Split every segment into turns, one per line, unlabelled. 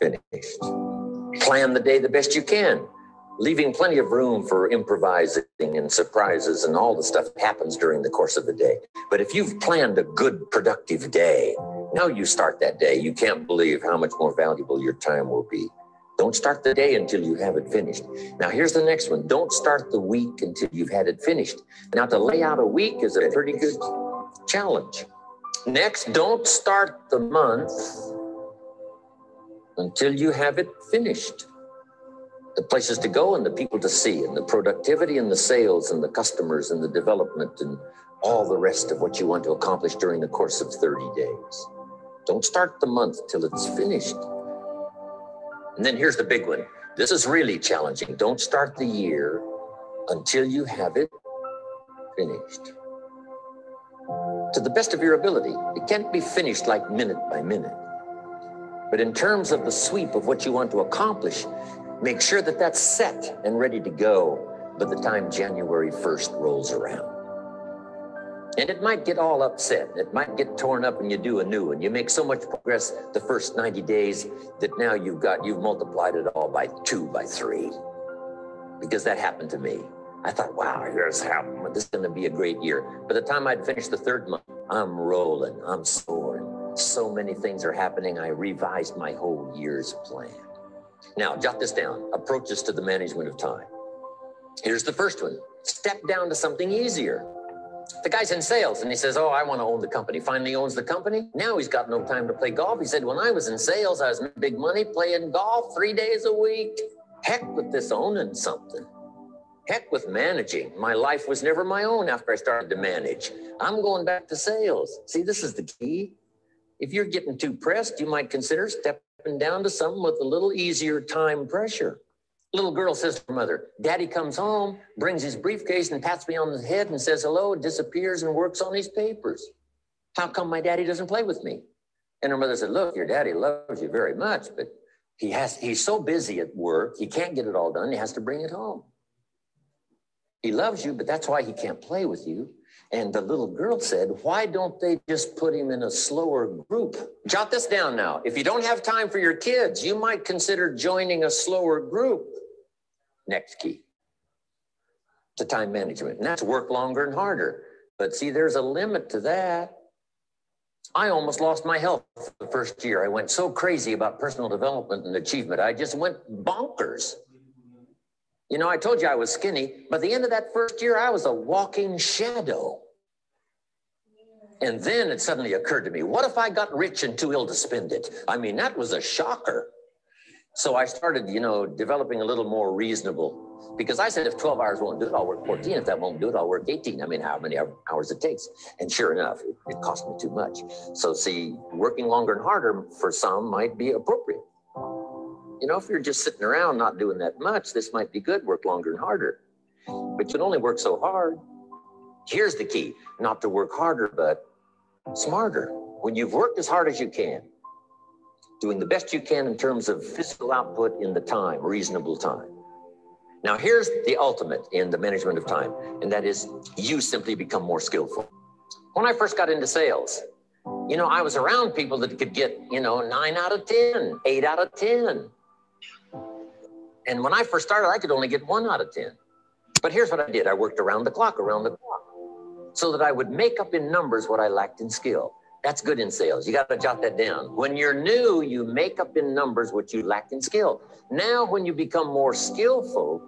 finished. Plan the day the best you can, leaving plenty of room for improvising and surprises and all the stuff that happens during the course of the day. But if you've planned a good, productive day, now you start that day, you can't believe how much more valuable your time will be. Don't start the day until you have it finished. Now, here's the next one. Don't start the week until you've had it finished. Now, to lay out a week is a pretty good challenge. Next, don't start the month until you have it finished. The places to go and the people to see and the productivity and the sales and the customers and the development and all the rest of what you want to accomplish during the course of 30 days. Don't start the month till it's finished. And then here's the big one. This is really challenging. Don't start the year until you have it finished. To the best of your ability, it can't be finished like minute by minute. But in terms of the sweep of what you want to accomplish, make sure that that's set and ready to go by the time January 1st rolls around. And it might get all upset. It might get torn up and you do a new one. You make so much progress the first 90 days that now you've multiplied it all by 2, by 3. Because that happened to me. I thought, wow, here's how this is going to be a great year. By the time I'd finished the 3rd month, I'm rolling, I'm soaring. So many things are happening. I revised my whole year's plan. Now, jot this down. Approaches to the management of time. Here's the first one. Step down to something easier. The guy's in sales and he says, oh, I want to own the company. Finally owns the company. Now he's got no time to play golf. He said, when I was in sales, I was making big money playing golf 3 days a week. Heck with this owning something. Heck with managing. My life was never my own after I started to manage. I'm going back to sales. See, this is the key. If you're getting too pressed, you might consider stepping down to something with a little easier time pressure. Little girl says to her mother, Daddy comes home, brings his briefcase and pats me on the head and says hello, disappears and works on his papers. How come my daddy doesn't play with me? And her mother said, look, your daddy loves you very much, but he's so busy at work, he can't get it all done, he has to bring it home. He loves you, but that's why he can't play with you. And the little girl said, why don't they just put him in a slower group? Jot this down now. If you don't have time for your kids, you might consider joining a slower group. Next key to time management. And that's work longer and harder. But see, there's a limit to that. I almost lost my health the first year. I went so crazy about personal development and achievement. I just went bonkers. You know, I told you I was skinny. By the end of that first year, I was a walking shadow. And then it suddenly occurred to me, what if I got rich and too ill to spend it? I mean, that was a shocker. So I started, developing a little more reasonable, because I said, if 12 hours won't do it, I'll work 14. If that won't do it, I'll work 18. I mean, how many hours it takes. And sure enough, it cost me too much. So see, working longer and harder for some might be appropriate. If you're just sitting around not doing that much, this might be good, work longer and harder. But you can only work so hard. Here's the key, not to work harder, but smarter. When you've worked as hard as you can, doing the best you can in terms of physical output in the time, reasonable time. Now, here's the ultimate in the management of time, and that is you simply become more skillful. When I first got into sales, I was around people that could get, 9 out of 10, 8 out of 10. And when I first started, I could only get 1 out of 10. But here's what I did. I worked around the clock, so that I would make up in numbers what I lacked in skill. That's good in sales. You got to jot that down. When you're new, you make up in numbers what you lack in skill. Now, when you become more skillful,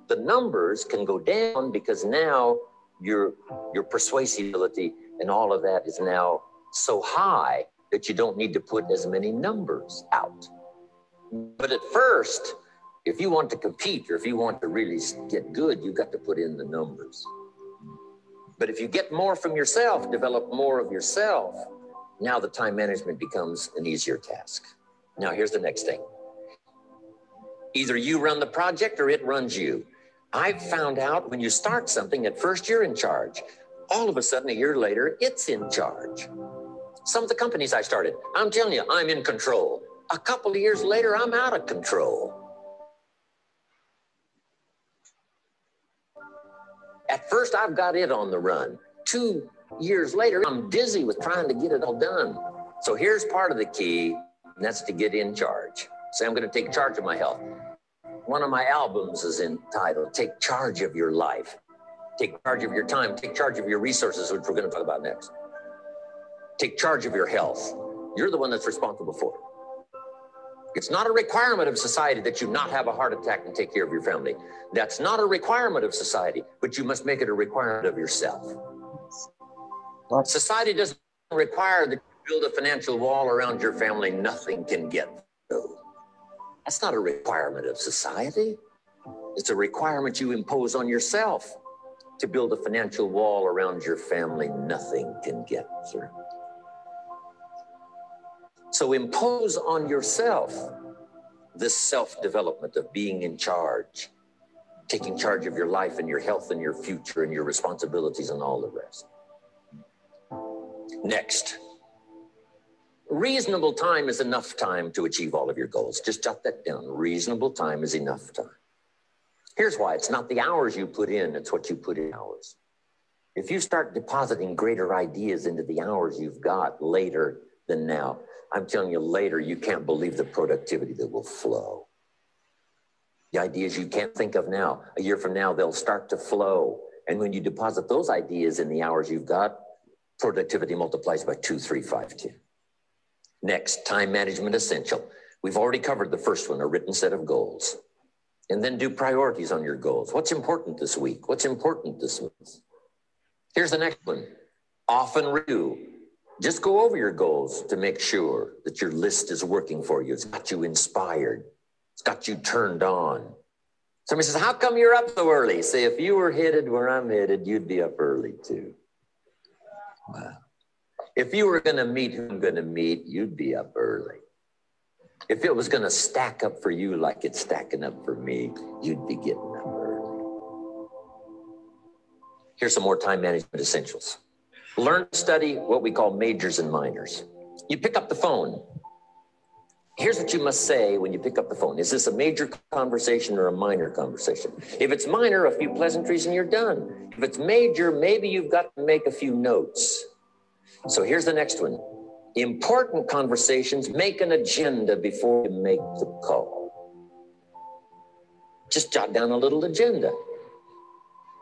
the numbers can go down because now your persuasibility and all of that is now so high that you don't need to put as many numbers out. But at first, if you want to compete or if you want to really get good, you've got to put in the numbers. But if you get more from yourself, develop more of yourself, now the time management becomes an easier task. Now, here's the next thing. Either you run the project or it runs you. I've found out when you start something, at first you're in charge. All of a sudden, a year later, it's in charge. Some of the companies I started, I'm telling you, I'm in control. A couple of years later, I'm out of control. At first, I've got it on the run. 2 years later, I'm dizzy with trying to get it all done. So here's part of the key, and that's to get in charge. Say, I'm going to take charge of my health. One of my albums is entitled, Take Charge of Your Life. Take charge of your time. Take charge of your resources, which we're going to talk about next. Take charge of your health. You're the one that's responsible for it. It's not a requirement of society that you not have a heart attack and take care of your family. That's not a requirement of society, but you must make it a requirement of yourself. Society doesn't require that you build a financial wall around your family nothing can get through. That's not a requirement of society. It's a requirement you impose on yourself to build a financial wall around your family nothing can get through. So impose on yourself this self-development of being in charge, taking charge of your life and your health and your future and your responsibilities and all the rest. Next, reasonable time is enough time to achieve all of your goals. Just jot that down. Reasonable time is enough time. Here's why. It's not the hours you put in, it's what you put in hours. If you start depositing greater ideas into the hours you've got later than now, I'm telling you later, you can't believe the productivity that will flow. The ideas you can't think of now, a year from now, they'll start to flow. And when you deposit those ideas in the hours you've got, productivity multiplies by 2, 3, 5, 10. Next, time management essential. We've already covered the first one, a written set of goals. And then do priorities on your goals. What's important this week? What's important this month? Here's the next one. Often review. Just go over your goals to make sure that your list is working for you. It's got you inspired. It's got you turned on. Somebody says, how come you're up so early? Say, if you were headed where I'm headed, you'd be up early too. Wow. If you were going to meet who I'm going to meet, you'd be up early. If it was going to stack up for you like it's stacking up for me, you'd be getting up early. Here's some more time management essentials. Learn to study what we call majors and minors. You pick up the phone. Here's what you must say when you pick up the phone. Is this a major conversation or a minor conversation? If it's minor, a few pleasantries and you're done. If it's major, maybe you've got to make a few notes. So here's the next one. Important conversations, make an agenda before you make the call. Just jot down a little agenda.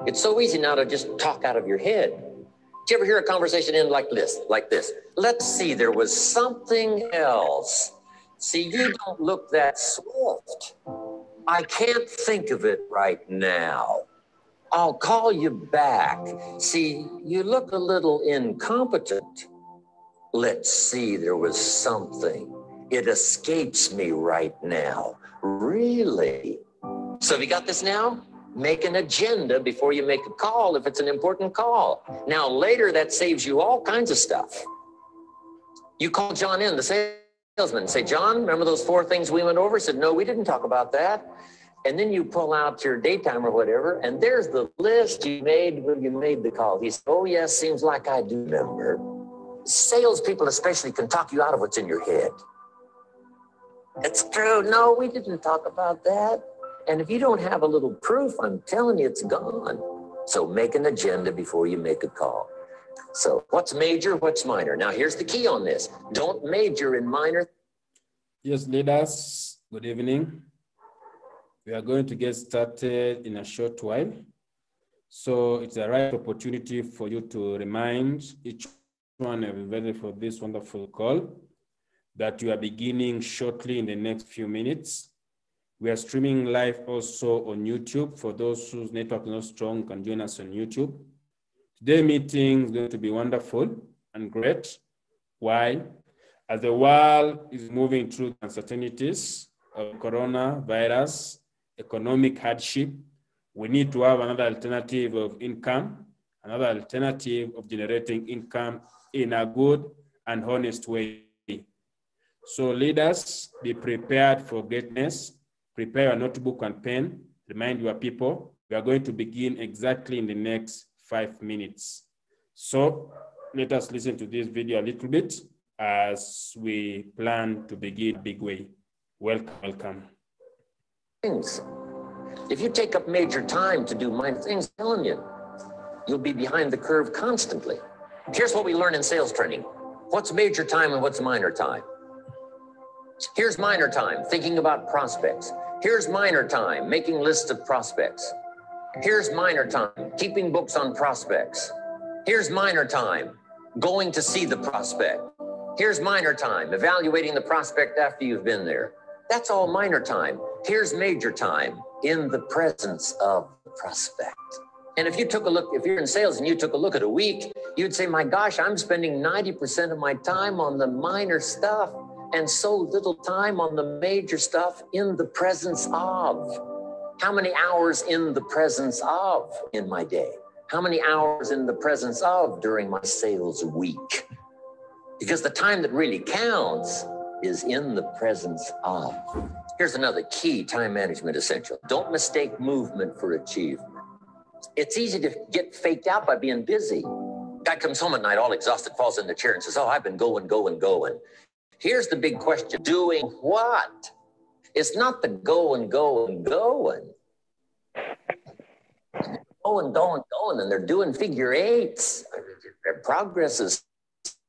It's so easy now to just talk out of your head. Did you ever hear a conversation end like this? Let's see, there was something else. See, you don't look that swift. I can't think of it right now. I'll call you back. See, you look a little incompetent. Let's see, there was something. It escapes me right now. Really? So have you got this now? Make an agenda before you make a call if it's an important call. Now, later, that saves you all kinds of stuff. You call John in, the salesman, say, John, remember those 4 things we went over? He said, no, we didn't talk about that. And then you pull out your daytime or whatever, and there's the list you made when you made the call. He said, oh, yes, seems like I do remember. Salespeople especially can talk you out of what's in your head. It's true. No, we didn't talk about that. And if you don't have a little proof, I'm telling you, it's gone. So make an agenda before you make a call. So what's major, what's minor? Now, here's the key on this. Don't major in minor.
Yes, leaders, good evening. We are going to get started in a short while. So it's the right opportunity for you to remind each one of you for this wonderful call that you are beginning shortly in the next few minutes. We are streaming live also on YouTube. For those whose network is not strong, can join us on YouTube. Today's meeting is going to be wonderful and great. Why? As the world is moving through uncertainties of coronavirus, economic hardship, we need to have another alternative of income, another alternative of generating income in a good and honest way. So leaders, be prepared for greatness. Prepare your notebook and pen. Remind your people. We are going to begin exactly in the next 5 minutes. So let us listen to this video a little bit as we plan to begin big way. Welcome.
Things. If you take up major time to do minor things, I'm telling you, you'll be behind the curve constantly. Here's what we learn in sales training. What's major time and what's minor time? Here's minor time, thinking about prospects. Here's minor time, making lists of prospects. Here's minor time, keeping books on prospects. Here's minor time, going to see the prospect. Here's minor time, evaluating the prospect after you've been there. That's all minor time. Here's major time, in the presence of the prospect. And if you took a look, if you're in sales and you took a look at a week, you'd say, my gosh, I'm spending 90% of my time on the minor stuff and so little time on the major stuff in the presence of. How many hours in the presence of in my day? How many hours in the presence of during my sales week? Because the time that really counts is in the presence of. Here's another key time management essential. Don't mistake movement for achievement. It's easy to get faked out by being busy. Guy comes home at night all exhausted, falls in the chair and says, oh, I've been going. Here's the big question. Doing what? It's not the going. Going, and they're doing figure eights. Their progress is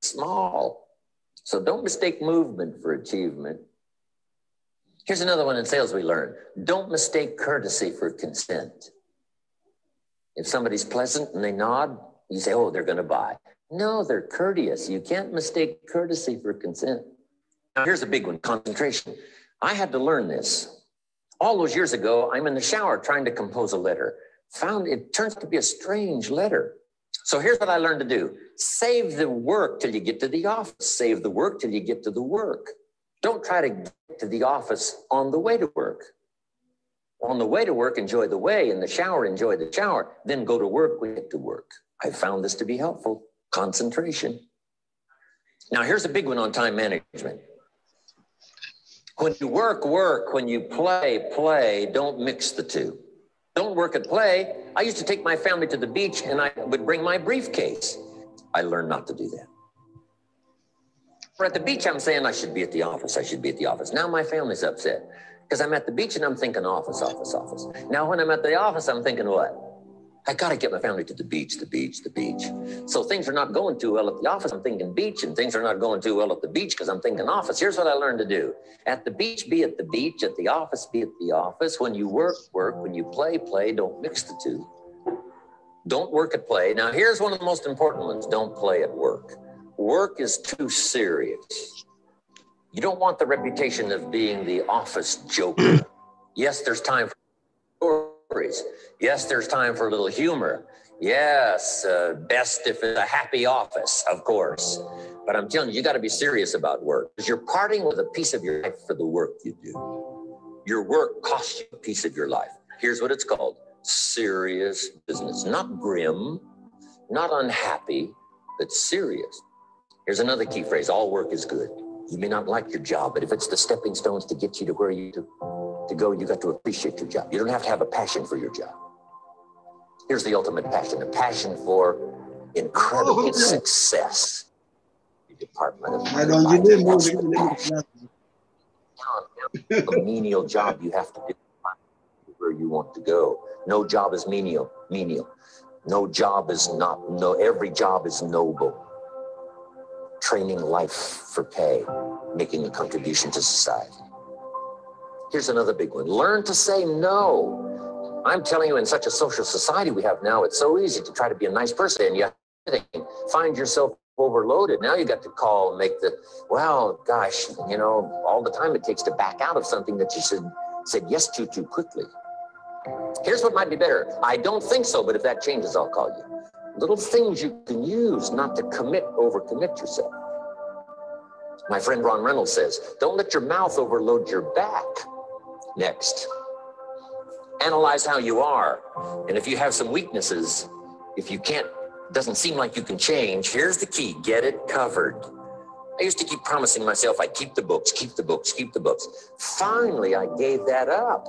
small. So don't mistake movement for achievement. Here's another one in sales we learned. Don't mistake courtesy for consent. If somebody's pleasant and they nod, you say, oh, they're going to buy. No, they're courteous. You can't mistake courtesy for consent. Now, here's a big one, concentration. I had to learn this. All those years ago, I'm in the shower trying to compose a letter. Found it turns out to be a strange letter. So here's what I learned to do. Save the work till you get to the office. Save the work till you get to the work. Don't try to get to the office on the way to work. On the way to work, enjoy the way. In the shower, enjoy the shower. Then go to work when you get to work. I found this to be helpful. Concentration. Now, here's a big one on time management. When you work. When you play. Don't mix the two. Don't work at play. I used to take my family to the beach and I would bring my briefcase. I learned not to do that. Or at the beach, I'm saying I should be at the office. Now my family's upset because I'm at the beach and I'm thinking office. Now when I'm at the office, I'm thinking what? I got to get my family to the beach. So things are not going too well at the office. I'm thinking beach, and things are not going too well at the beach because I'm thinking office. Here's what I learned to do. At the beach, be at the beach. At the office, be at the office. When you work. When you play. Don't mix the two. Don't work at play. Now, here's one of the most important ones. Don't play at work. Work is too serious. You don't want the reputation of being the office joker. Yes, there's time for stories. Yes, there's time for a little humor. Yes, best if it's a happy office, of course. But I'm telling you, you got to be serious about work because you're parting with a piece of your life for the work you do. Your work costs you a piece of your life. Here's what it's called. Serious business. Not grim, not unhappy, but serious. Here's another key phrase. All work is good. You may not like your job, but if it's the stepping stones to get you to where you to go, you got to appreciate your job. You don't have to have a passion for your job. Here's the ultimate passion, a passion for incredible success. The Department of a menial job you have to do where you want to go. No job is menial. No job is every job is noble. Training life for pay, making a contribution to society. Here's another big one. Learn to say no. I'm telling you, in such a social society we have now, it's so easy to try to be a nice person and you find yourself overloaded. Now you got to call and make well, gosh, all the time it takes to back out of something that you said yes to too quickly. Here's what might be better. I don't think so, but if that changes, I'll call you. Little things you can use not to overcommit yourself. My friend Ron Reynolds says, don't let your mouth overload your back. Next, analyze how you are. And if you have some weaknesses, if you doesn't seem like you can change, here's the key, get it covered. I used to keep promising myself I'd keep the books. Finally, I gave that up.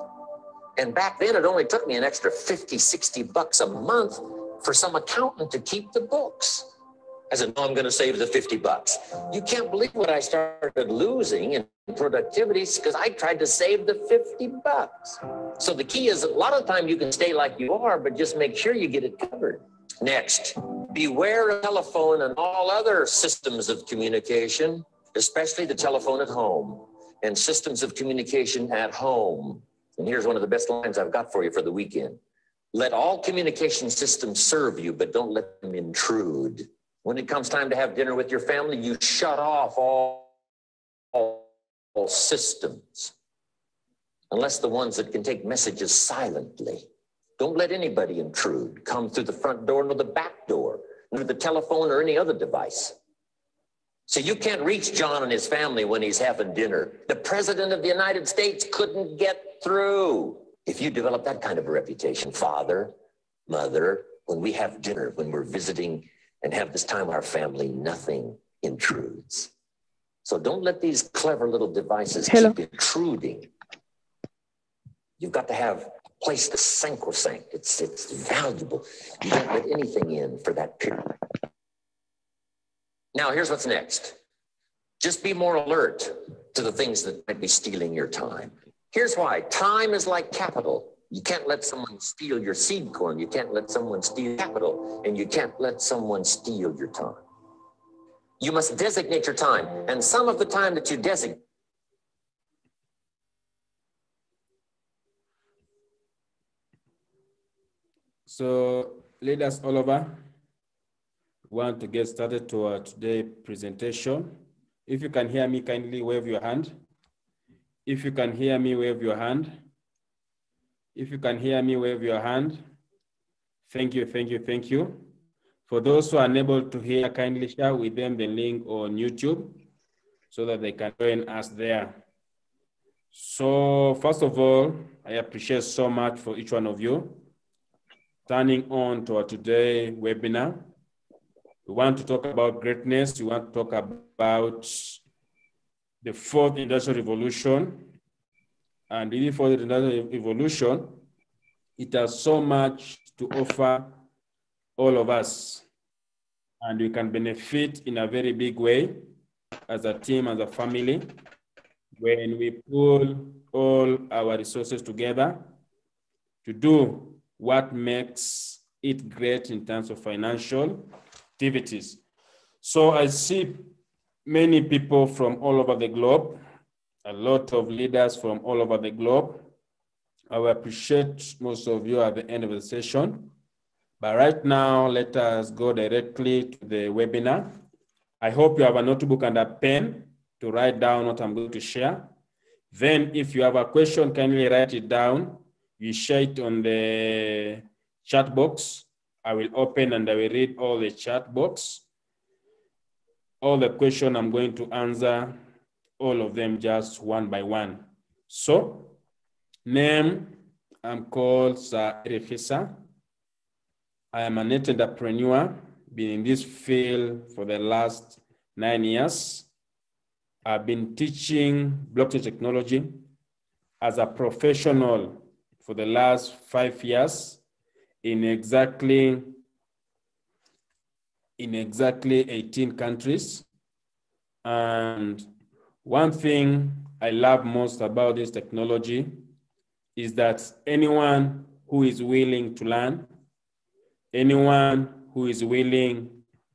And back then, it only took me an extra $50-60 a month for some accountant to keep the books. I said, no, I'm going to save the $50. You can't believe what I started losing in productivity because I tried to save the $50. So the key is a lot of the time you can stay like you are, but just make sure you get it covered. Next, beware of telephone and all other systems of communication, especially the telephone at home. and systems of communication at home. And here's one of the best lines I've got for you for the weekend. Let all communication systems serve you, but don't let them intrude. When it comes time to have dinner with your family, you shut off all systems, unless the ones that can take messages silently. Don't let anybody intrude, come through the front door nor the back door, nor the telephone or any other device. So you can't reach John and his family when he's having dinner. The President of the United States couldn't get through. If you develop that kind of a reputation, father, mother, when we have dinner, when we're visiting and have this time with our family, nothing intrudes. So don't let these clever little devices keep intruding. You've got to have a place that's sacrosanct. It's valuable. You don't let anything in for that period. Now, here's what's next. Just be more alert to the things that might be stealing your time. Here's why. Time is like capital. You can't let someone steal your seed corn. You can't let someone steal capital. And you can't let someone steal your time. You must designate your time. And some of the time that you designate.
So, leaders all over, want to get started to our today's presentation. If you can hear me, kindly wave your hand. If you can hear me, wave your hand. If you can hear me, wave your hand. Thank you, thank you, thank you. For those who are unable to hear, kindly share with them the link on YouTube so that they can join us there. So first of all, I appreciate so much for each one of you turning on to our today webinar. We want to talk about greatness. We want to talk about the fourth industrial revolution. And in the fourth industrial revolution, it has so much to offer all of us. And we can benefit in a very big way as a team, as a family, when we pull all our resources together to do what makes it great in terms of financial activities. So I see many people from all over the globe, a lot of leaders from all over the globe. I will appreciate most of you at the end of the session. But right now, let us go directly to the webinar. I hope you have a notebook and a pen to write down what I'm going to share. Then if you have a question, kindly write it down. You share it on the chat box. I will open and I will read all the chat box. All the questions I'm going to answer, all of them just one by one. So, name, I'm called Sir Khisa. I am a net entrepreneur, been in this field for the last 9 years. I've been teaching blockchain technology as a professional for the last 5 years in exactly 18 countries. And one thing I love most about this technology is that anyone who is willing to learn, anyone who is willing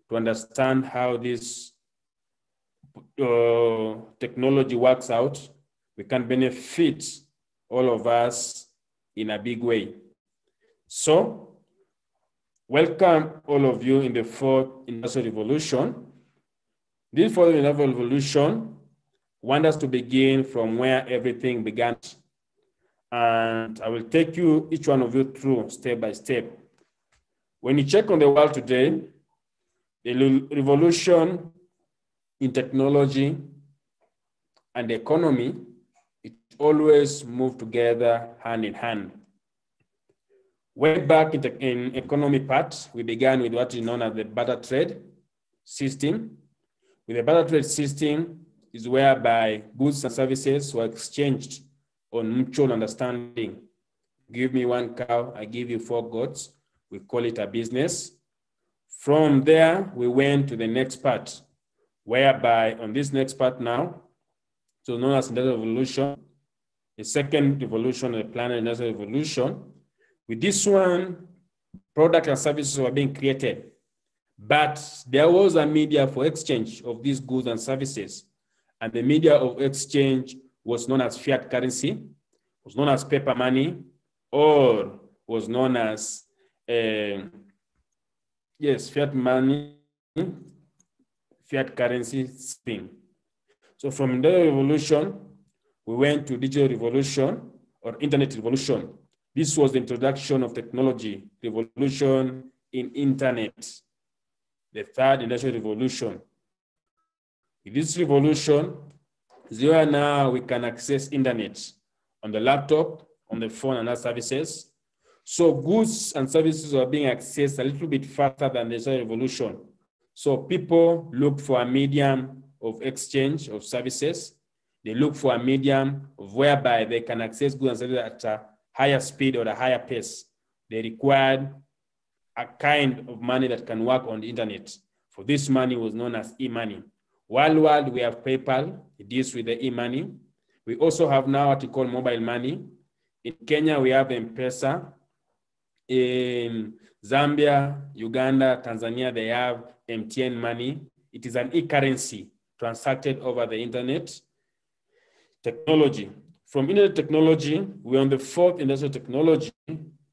to understand how this technology works out, we can benefit all of us in a big way. So, welcome all of you in the fourth industrial revolution. This fourth industrial revolution wants us to begin from where everything began. And I will take you, each one of you, through step by step. When you check on the world today, the revolution in technology and economy, it always move together hand in hand. Way back in economy part, we began with what is known as the barter trade system. With the barter trade system is whereby goods and services were exchanged on mutual understanding. Give me 1 cow, I give you 4 goats. We call it a business. From there, we went to the next part, whereby on this next part now, so known as industrial revolution, the second revolution of the planet industrial revolution. With this one, products and services were being created, but there was a media for exchange of these goods and services. And the media of exchange was known as fiat currency, was known as paper money, or was known as, fiat money, fiat currency thing. So from Industrial Revolution, we went to Digital Revolution or Internet Revolution. This was the introduction of technology, revolution in internet, the third industrial revolution. In this revolution, where now we can access internet on the laptop, on the phone, and other services. So goods and services are being accessed a little bit faster than the industrial revolution. So people look for a medium of exchange of services. They look for a medium whereby they can access goods and services at a higher speed or a higher pace. They required a kind of money that can work on the internet. For this money was known as e-money. Worldwide, we have PayPal. It deals with the e-money. We also have now what we call mobile money. In Kenya, we have M-Pesa. In Zambia, Uganda, Tanzania, they have MTN money. It is an e-currency transacted over the internet. Technology. From internet technology, we're on the fourth industrial technology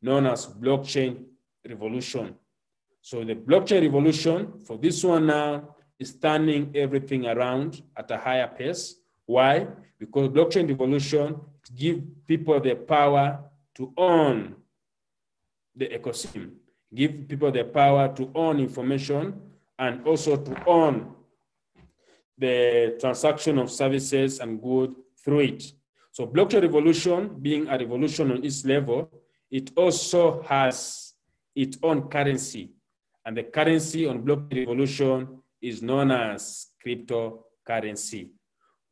known as blockchain revolution. So the blockchain revolution, for this one now, is turning everything around at a higher pace. Why? Because blockchain revolution gives people the power to own the ecosystem, give people the power to own information and also to own the transaction of services and goods through it. So blockchain revolution being a revolution on its level, it also has its own currency. And the currency on blockchain revolution is known as cryptocurrency.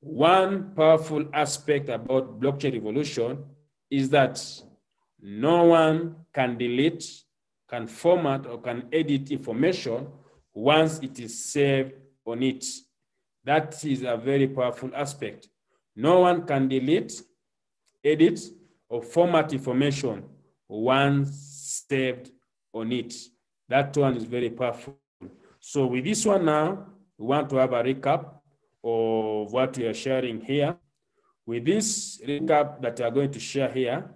One powerful aspect about blockchain revolution is that no one can delete, can format, or can edit information once it is saved on it. That is a very powerful aspect. No one can delete, edit, or format information once saved on it. That one is very powerful. So with this one now, we want to have a recap of what we are sharing here. With this recap that we are going to share here,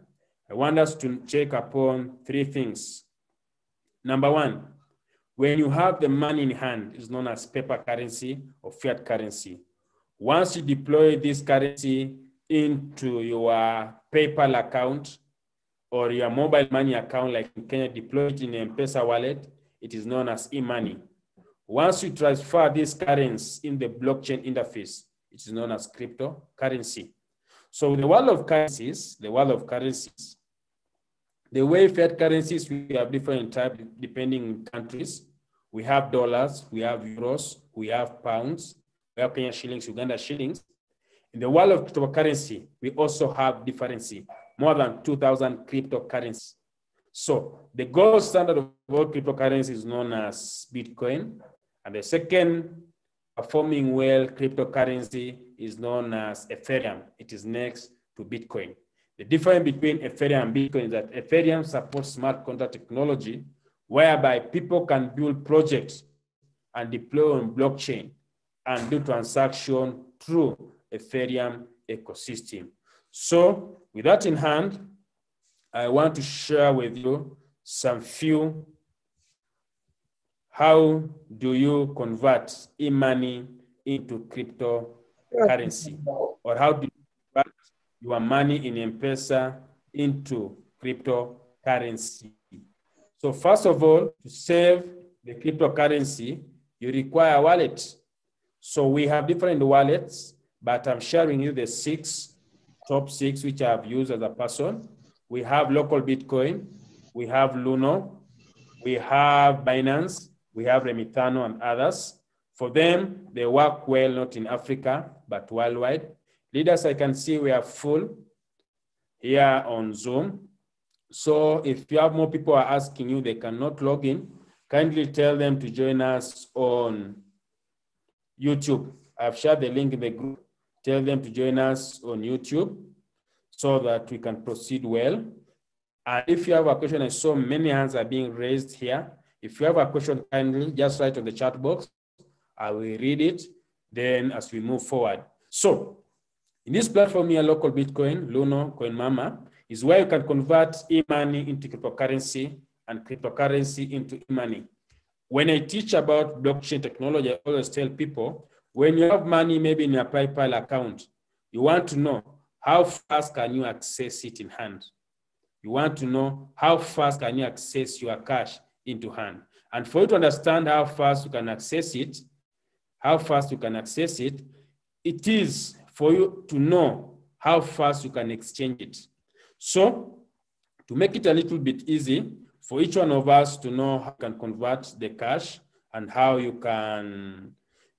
I want us to check upon three things. Number one, when you have the money in hand, it's known as paper currency or fiat currency. Once you deploy this currency into your PayPal account or your mobile money account, like in Kenya, deploy it in an M-Pesa wallet, it is known as e-money. Once you transfer this currency in the blockchain interface, it is known as cryptocurrency. So the world of currencies, the way fiat currencies, we have different types depending on countries. We have dollars, we have euros, we have pounds, we have Kenyan shillings, Uganda shillings. In the world of cryptocurrency, we also have differences, more than 2,000 cryptocurrencies. So the gold standard of all cryptocurrencies is known as Bitcoin. And the second performing well cryptocurrency is known as Ethereum. It is next to Bitcoin. The difference between Ethereum and Bitcoin is that Ethereum supports smart contract technology, whereby people can build projects and deploy on blockchain and do transaction through Ethereum ecosystem. So with that in hand, I want to share with you some few, how do you convert e-money into cryptocurrency? Or how do you convert your money in M-Pesa into cryptocurrency? So first of all, to save the cryptocurrency, you require a wallet. So we have different wallets, but I'm sharing you the top six, which I've used as a person. We have local Bitcoin, we have Luno, we have Binance, we have Remitano and others. For them, they work well, not in Africa, but worldwide. Leaders, I can see we are full here on Zoom. So if you have more people are asking you, they cannot log in, kindly tell them to join us on YouTube. I've shared the link in the group. Tell them to join us on YouTube so that we can proceed well. And if you have a question, I saw many hands are being raised here. If you have a question, kindly just write on the chat box. I will read it then as we move forward. So In this platform here, local Bitcoin, Luno, COINMAMA, is where you can convert e-money into cryptocurrency and cryptocurrency into e-money. When I teach about blockchain technology, I always tell people, when you have money maybe in your PayPal account, you want to know how fast can you access it in hand. You want to know how fast can you access your cash into hand. And for you to understand how fast you can access it, it is for you to know how fast you can exchange it. So to make it a little bit easy for each one of us to know how you can convert the cash and how you can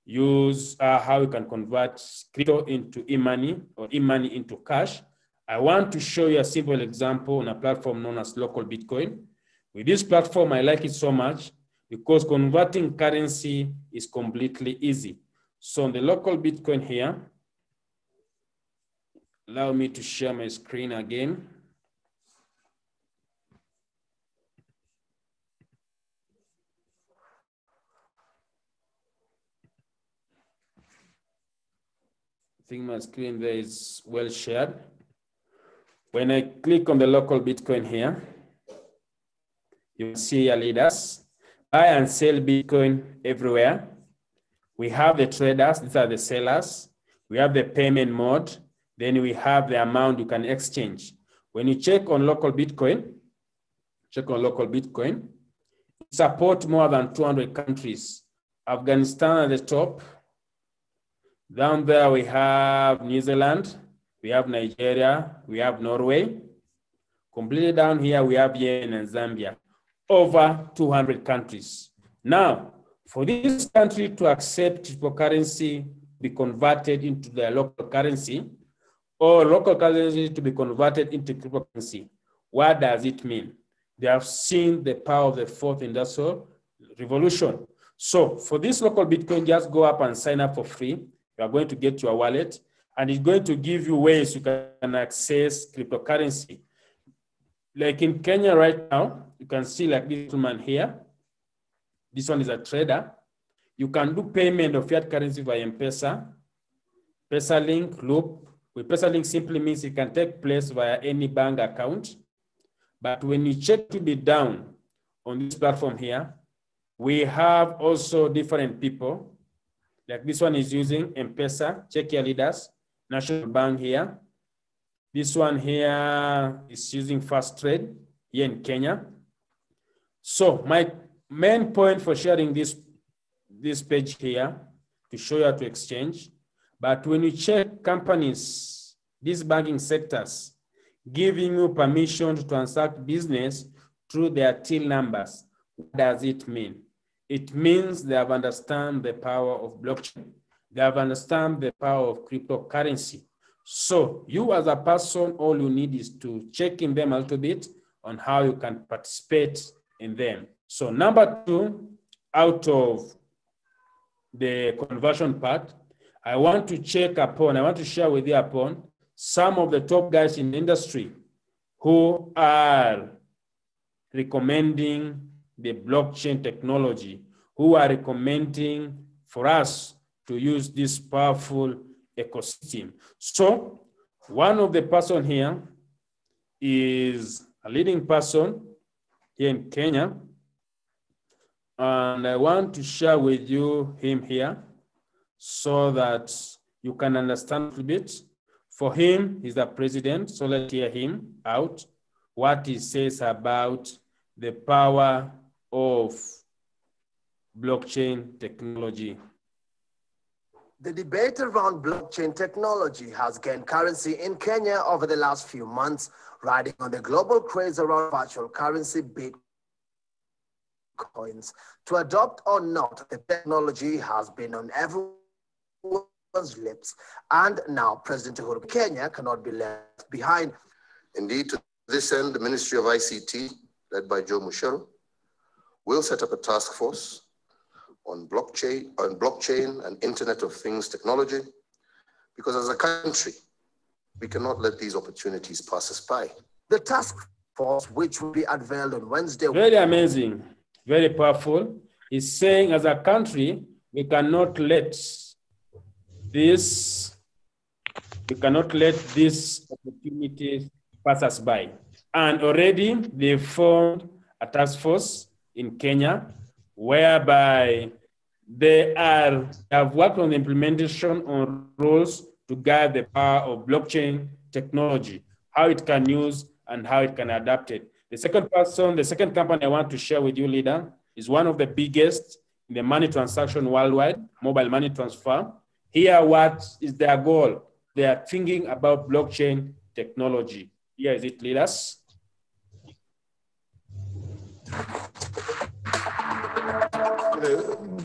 use, how you can convert crypto into e-money or e-money into cash, I want to show you a simple example on a platform known as local Bitcoin. With this platform, I like it so much because converting currency is completely easy. So on the local Bitcoin here, allow me to share my screen again. I think my screen there is well shared. When I click on the local Bitcoin here, you see your leaders, buy and sell Bitcoin everywhere. We have the traders, these are the sellers. We have the payment mode. Then we have the amount you can exchange. When you check on local Bitcoin, it supports more than 200 countries. Afghanistan at the top. Down there we have New Zealand, we have Nigeria, we have Norway. Completely down here we have Yemen and Zambia. Over 200 countries. Now, for this country to accept cryptocurrency be converted into their local currency, or local currency to be converted into cryptocurrency, what does it mean? They have seen the power of the fourth industrial revolution. So for this local Bitcoin, just go up and sign up for free. You are going to get your wallet, and it's going to give you ways you can access cryptocurrency. Like in Kenya right now, you can see like this man here. This one is a trader. You can do payment of fiat currency via M-Pesa, PesaLink, Loop. With PesaLink simply means it can take place via any bank account. But when you check to be down on this platform here, we have also different people. Like this one is using M-Pesa, check your leaders, National Bank here. This one here is using Fast Trade here in Kenya. So my main point for sharing this page here to show you how to exchange. But when you check companies, these banking sectors, giving you permission to transact business through their till numbers, what does it mean? It means they have understand the power of blockchain. They have understand the power of cryptocurrency. So you as a person, all you need is to check in them a little bit on how you can participate in them. So number two, out of the conversion part, I want to share with you upon some of the top guys in the industry who are recommending the blockchain technology, who are recommending for us to use this powerful ecosystem. So one of the person here is a leading person here in Kenya. And I want to share with you him here so that you can understand a little bit. For him, he's the president, so let's hear him out, what he says about the power of blockchain technology.
The debate around blockchain technology has gained currency in Kenya over the last few months, riding on the global craze around virtual currency Bitcoins. To adopt or not, the technology has been on everyone's lips, and now President Uhuru Kenya cannot be left behind.
Indeed, to this end, the Ministry of ICT, led by Joe Mushero, will set up a task force on blockchain and Internet of Things technology, because as a country, we cannot let these opportunities pass us by.
The task force, which will be unveiled on Wednesday.
Very amazing, very powerful. He's saying as a country, we cannot let this We cannot let these opportunities pass us by. And already they formed a task force in Kenya, whereby they have worked on the implementation on rules to guide the power of blockchain technology, how it can use and how it can adapt it. The second company I want to share with you, leader, is one of the biggest in the money transaction worldwide, mobile money transfer. Here, what is their goal? They are thinking about blockchain technology. Here is it, leaders.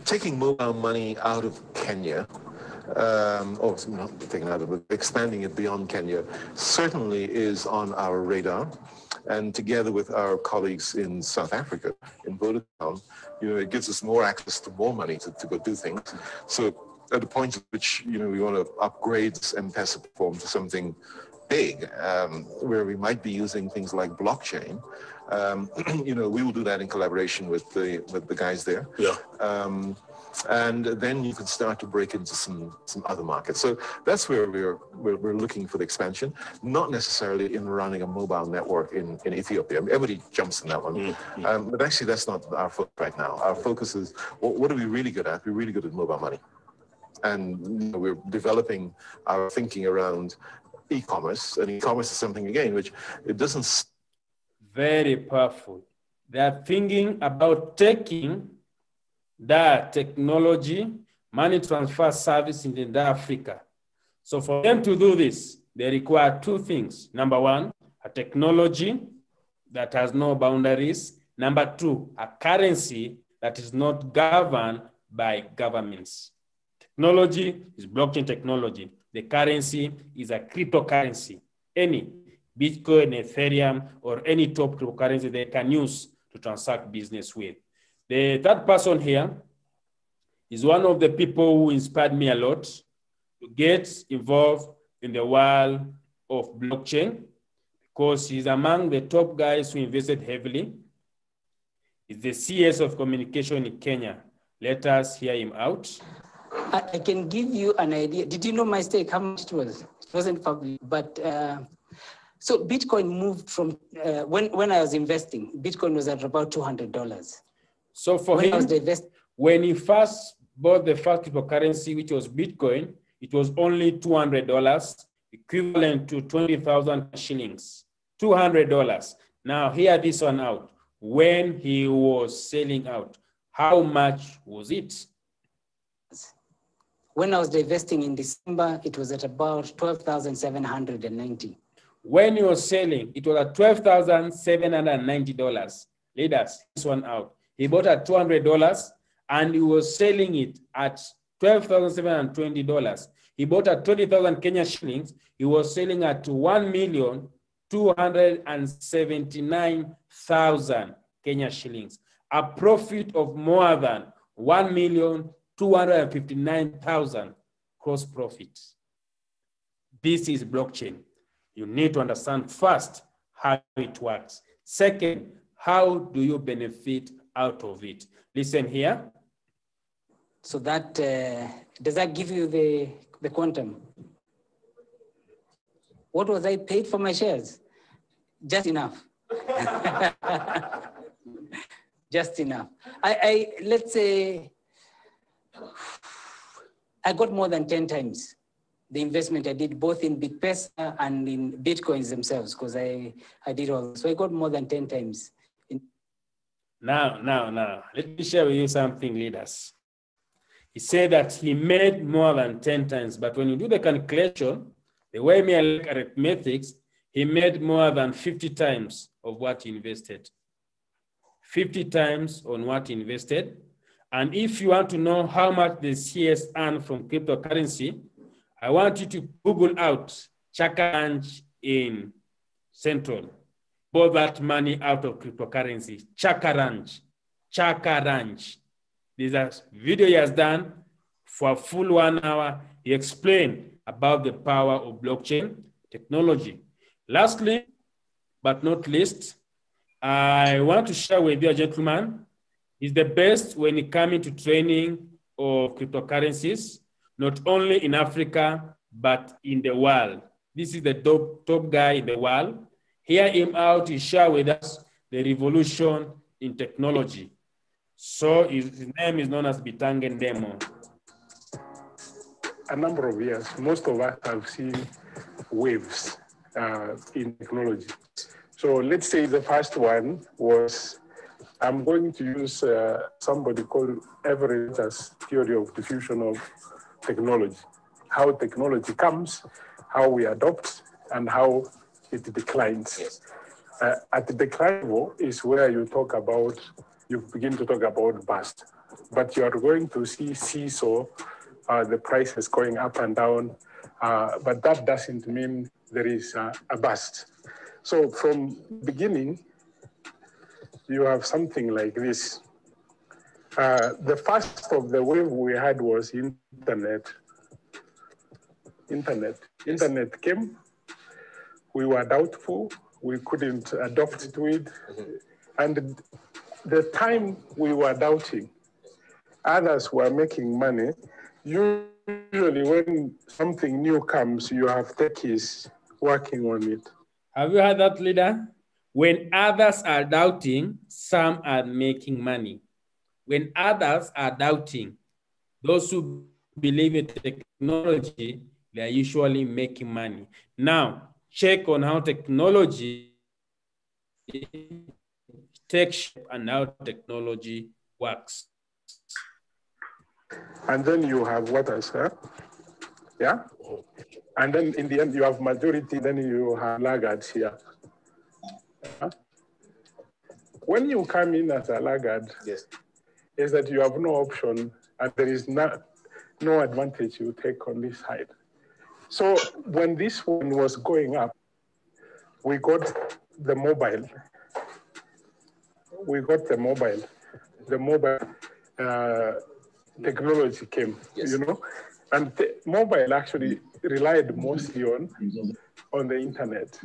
Taking mobile money out of Kenya, or not taking out of it, expanding it beyond Kenya, certainly is on our radar. And together with our colleagues in South Africa, in Vodacom, it gives us more access to more money to go do things. So at the point at which, we want to upgrade this M-Pesa platform to something big, where we might be using things like blockchain, we will do that in collaboration with the guys there. Yeah. And then you can start to break into some other markets. So that's where we're looking for the expansion, not necessarily in running a mobile network in Ethiopia. Everybody jumps in that one. Mm-hmm. But actually, that's not our focus right now. Our focus is, what are we really good at? We're really good at mobile money. And we're developing our thinking around e-commerce. And e-commerce is something, again, which it doesn't...
Very powerful. They are thinking about taking that technology, money transfer service in Africa. So for them to do this, they require two things. Number one, a technology that has no boundaries. Number two, a currency that is not governed by governments. Technology is blockchain technology. The currency is a cryptocurrency. Any Bitcoin, Ethereum, or any top cryptocurrency they can use to transact business with. The third person here is one of the people who inspired me a lot to get involved in the world of blockchain, because he's among the top guys who invested heavily. He's the CS of communication in Kenya. Let us hear him out.
I can give you an idea. Did you know my stake, how much it was? It wasn't public, but so Bitcoin moved from, when I was investing, Bitcoin was at about $200.
So for him, when he first bought the first cryptocurrency, which was Bitcoin, it was only $200, equivalent to 20,000 shillings, $200. Now hear this one out. When he was selling out, how much was it?
When I was divesting in December, it was at about 12,790.
When he was selling, it was at $12,790. Leaders, this one out. He bought at $200 and he was selling it at $12,720. He bought at 20,000 Kenya shillings. He was selling at 1,279,000 Kenya shillings. A profit of more than 1,259,000 gross profit. This is blockchain. You need to understand first how it works. Second, how do you benefit out of it? Listen here.
So that, does that give you the quantum? What was I paid for my shares? Just enough. Just enough. Let's say, I got more than 10 times the investment I did, both in BitPesa and in Bitcoins themselves, because I did all. So I got more than 10 times.
Now, let me share with you something, leaders. He said that he made more than 10 times, but when you do the calculation, the way me I like arithmetics, he made more than 50 times of what he invested. 50 times on what he invested. And if you want to know how much the CS earn from cryptocurrency, I want you to Google out Chakaranj in Central. Bought that money out of cryptocurrency. Chakaranj. There's a video he has done for a full 1 hour. He explained about the power of blockchain technology. Lastly, but not least, I want to share with you, gentlemen, is the best when it comes to training of cryptocurrencies, not only in Africa, but in the world. This is the top guy in the world. Hear him out, he share with us the revolution in technology. So his name is known as Bitangen Demo.
A number of years, most of us have seen waves in technology. So let's say the first one was, I'm going to use somebody called Everett's theory of diffusion of technology. How technology comes, how we adopt, and how it declines.
Yes.
At the decline level is where you begin to talk about bust. But you are going to see seesaw, the prices going up and down, but that doesn't mean there is a bust. So from beginning, you have something like this. The first of the wave we had was internet. Internet came, we were doubtful, we couldn't adopt to it. And the time we were doubting, others were making money. Usually when something new comes, you have techies working on it.
Have you heard that, leader? When others are doubting, some are making money. When others are doubting, those who believe in technology, they are usually making money. Now, check on how technology takes shape and how technology works.
And then you have what else, huh? Yeah? And then in the end, you have majority, then you have laggards here. Huh? When you come in as a laggard,
Yes.
is that you have no option and there is no advantage you take on this side. So when this one was going up, we got the mobile. The mobile technology came,
Yes.
you know, and the mobile actually relied mostly on the internet.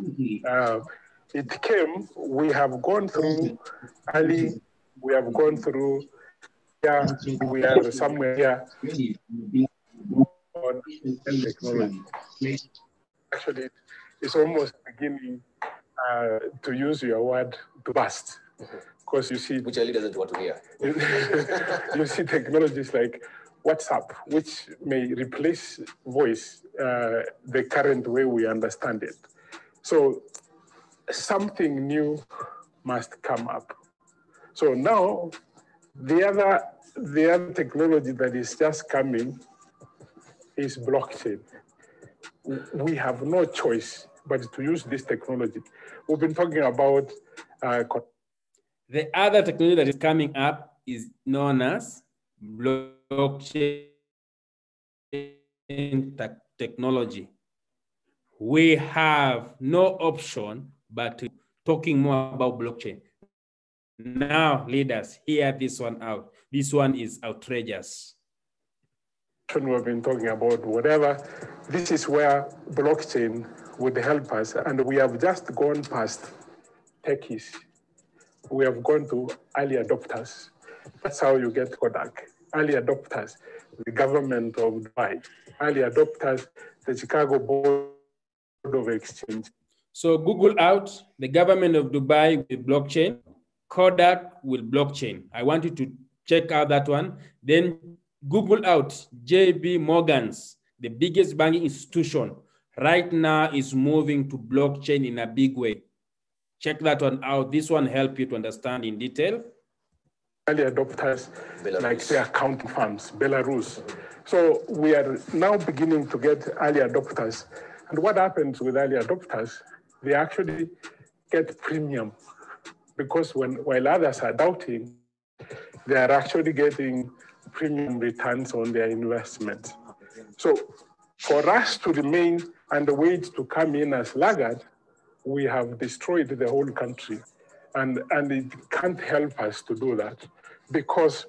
It came, we have gone through early, we have gone through, yeah, we are somewhere here on technology. Actually, it's almost beginning to use your word to bust. Because you see,
Which Ali doesn't want to hear.
you see technologies like WhatsApp, which may replace voice the current way we understand it. So something new must come up. So now the other technology that is just coming is blockchain. We have no choice but to use this technology. We've been talking about
the other technology that is coming up is known as blockchain technology. We have no option but to talking more about blockchain. Now, leaders, hear this one out. This one is outrageous.
We've been talking about whatever. This is where blockchain would help us, and we have just gone past techies. We have gone to early adopters. That's how you get Kodak. Early adopters, the government of Dubai. Early adopters, the Chicago Board of Exchange.
So Google out the government of Dubai with blockchain, Kodak with blockchain. I want you to check out that one. Then Google out JP Morgan's, the biggest banking institution, right now is moving to blockchain in a big way. Check that one out. This one help you to understand in detail.
Early adopters,
Belarus.
like the accounting firms, Belarus. So we are now beginning to get early adopters. And what happens with early adopters, they actually get premium because while others are doubting, they are actually getting premium returns on their investment. So for us to remain and wait to come in as laggard, we have destroyed the whole country. And it can't help us to do that because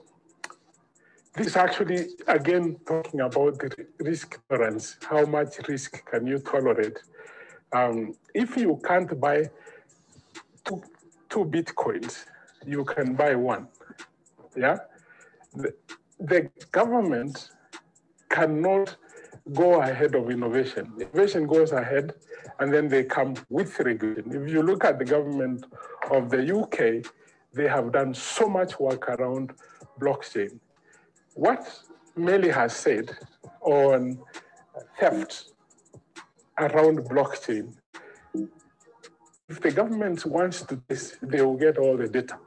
this actually, again, talking about the risk tolerance, how much risk can you tolerate? If you can't buy two Bitcoins, you can buy one, yeah? The government cannot go ahead of innovation. Innovation goes ahead, and then they come with regulation. If you look at the government of the UK, they have done so much work around blockchain. What Meli has said on theft around blockchain, if the government wants to do this, they will get all the data.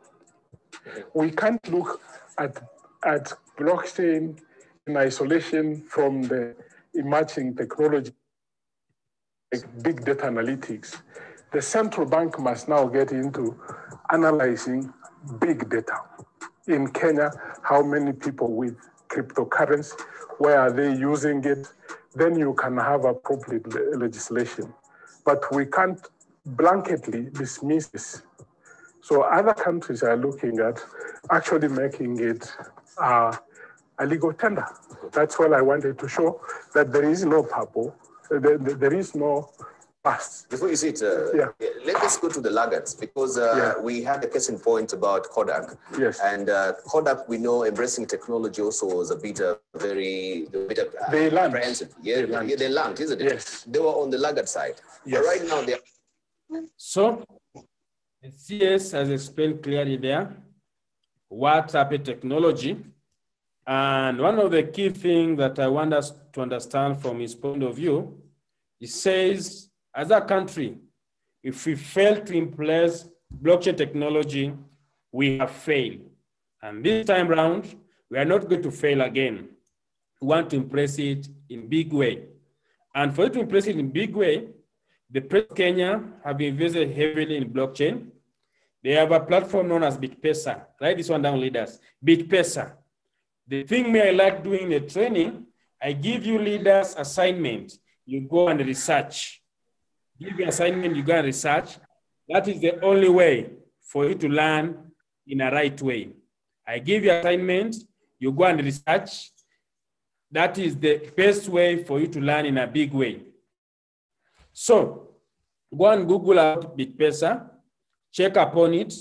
We can't look at blockchain in isolation from the emerging technology like big data analytics. The central bank must now get into analyzing big data. In Kenya, how many people with cryptocurrency, where are they using it? Then you can have appropriate legislation. But we can't blanketly dismiss this. So other countries are looking at actually making it a legal tender. That's what I wanted to show, that there is no purple, there is no past.
Before you see it, let us go to the laggards, because we had a case in point about Kodak.
Yes.
And Kodak, we know, embracing technology also was a bit
they learned.
apprehensive. Yeah, they learned, isn't it?
Yes.
They were on the laggard side.
Yes.
But right now, they are.
So, the CS has explained clearly there WhatsApp technology. And one of the key things that I want us to understand from his point of view, he says, as a country, if we fail to implement blockchain technology, we have failed. And this time around, we are not going to fail again. We want to impress it in big way. And for you to impress it in big way, the President of Kenya have invested heavily in blockchain. They have a platform known as BitPesa. Write this one down, leaders. BitPesa. The thing I like doing the training, I give you leaders assignment. You go and research. Give you assignment, you go and research. That is the only way for you to learn in a right way. I give you assignment, you go and research. That is the best way for you to learn in a big way. So go and Google out BitPesa, check upon it,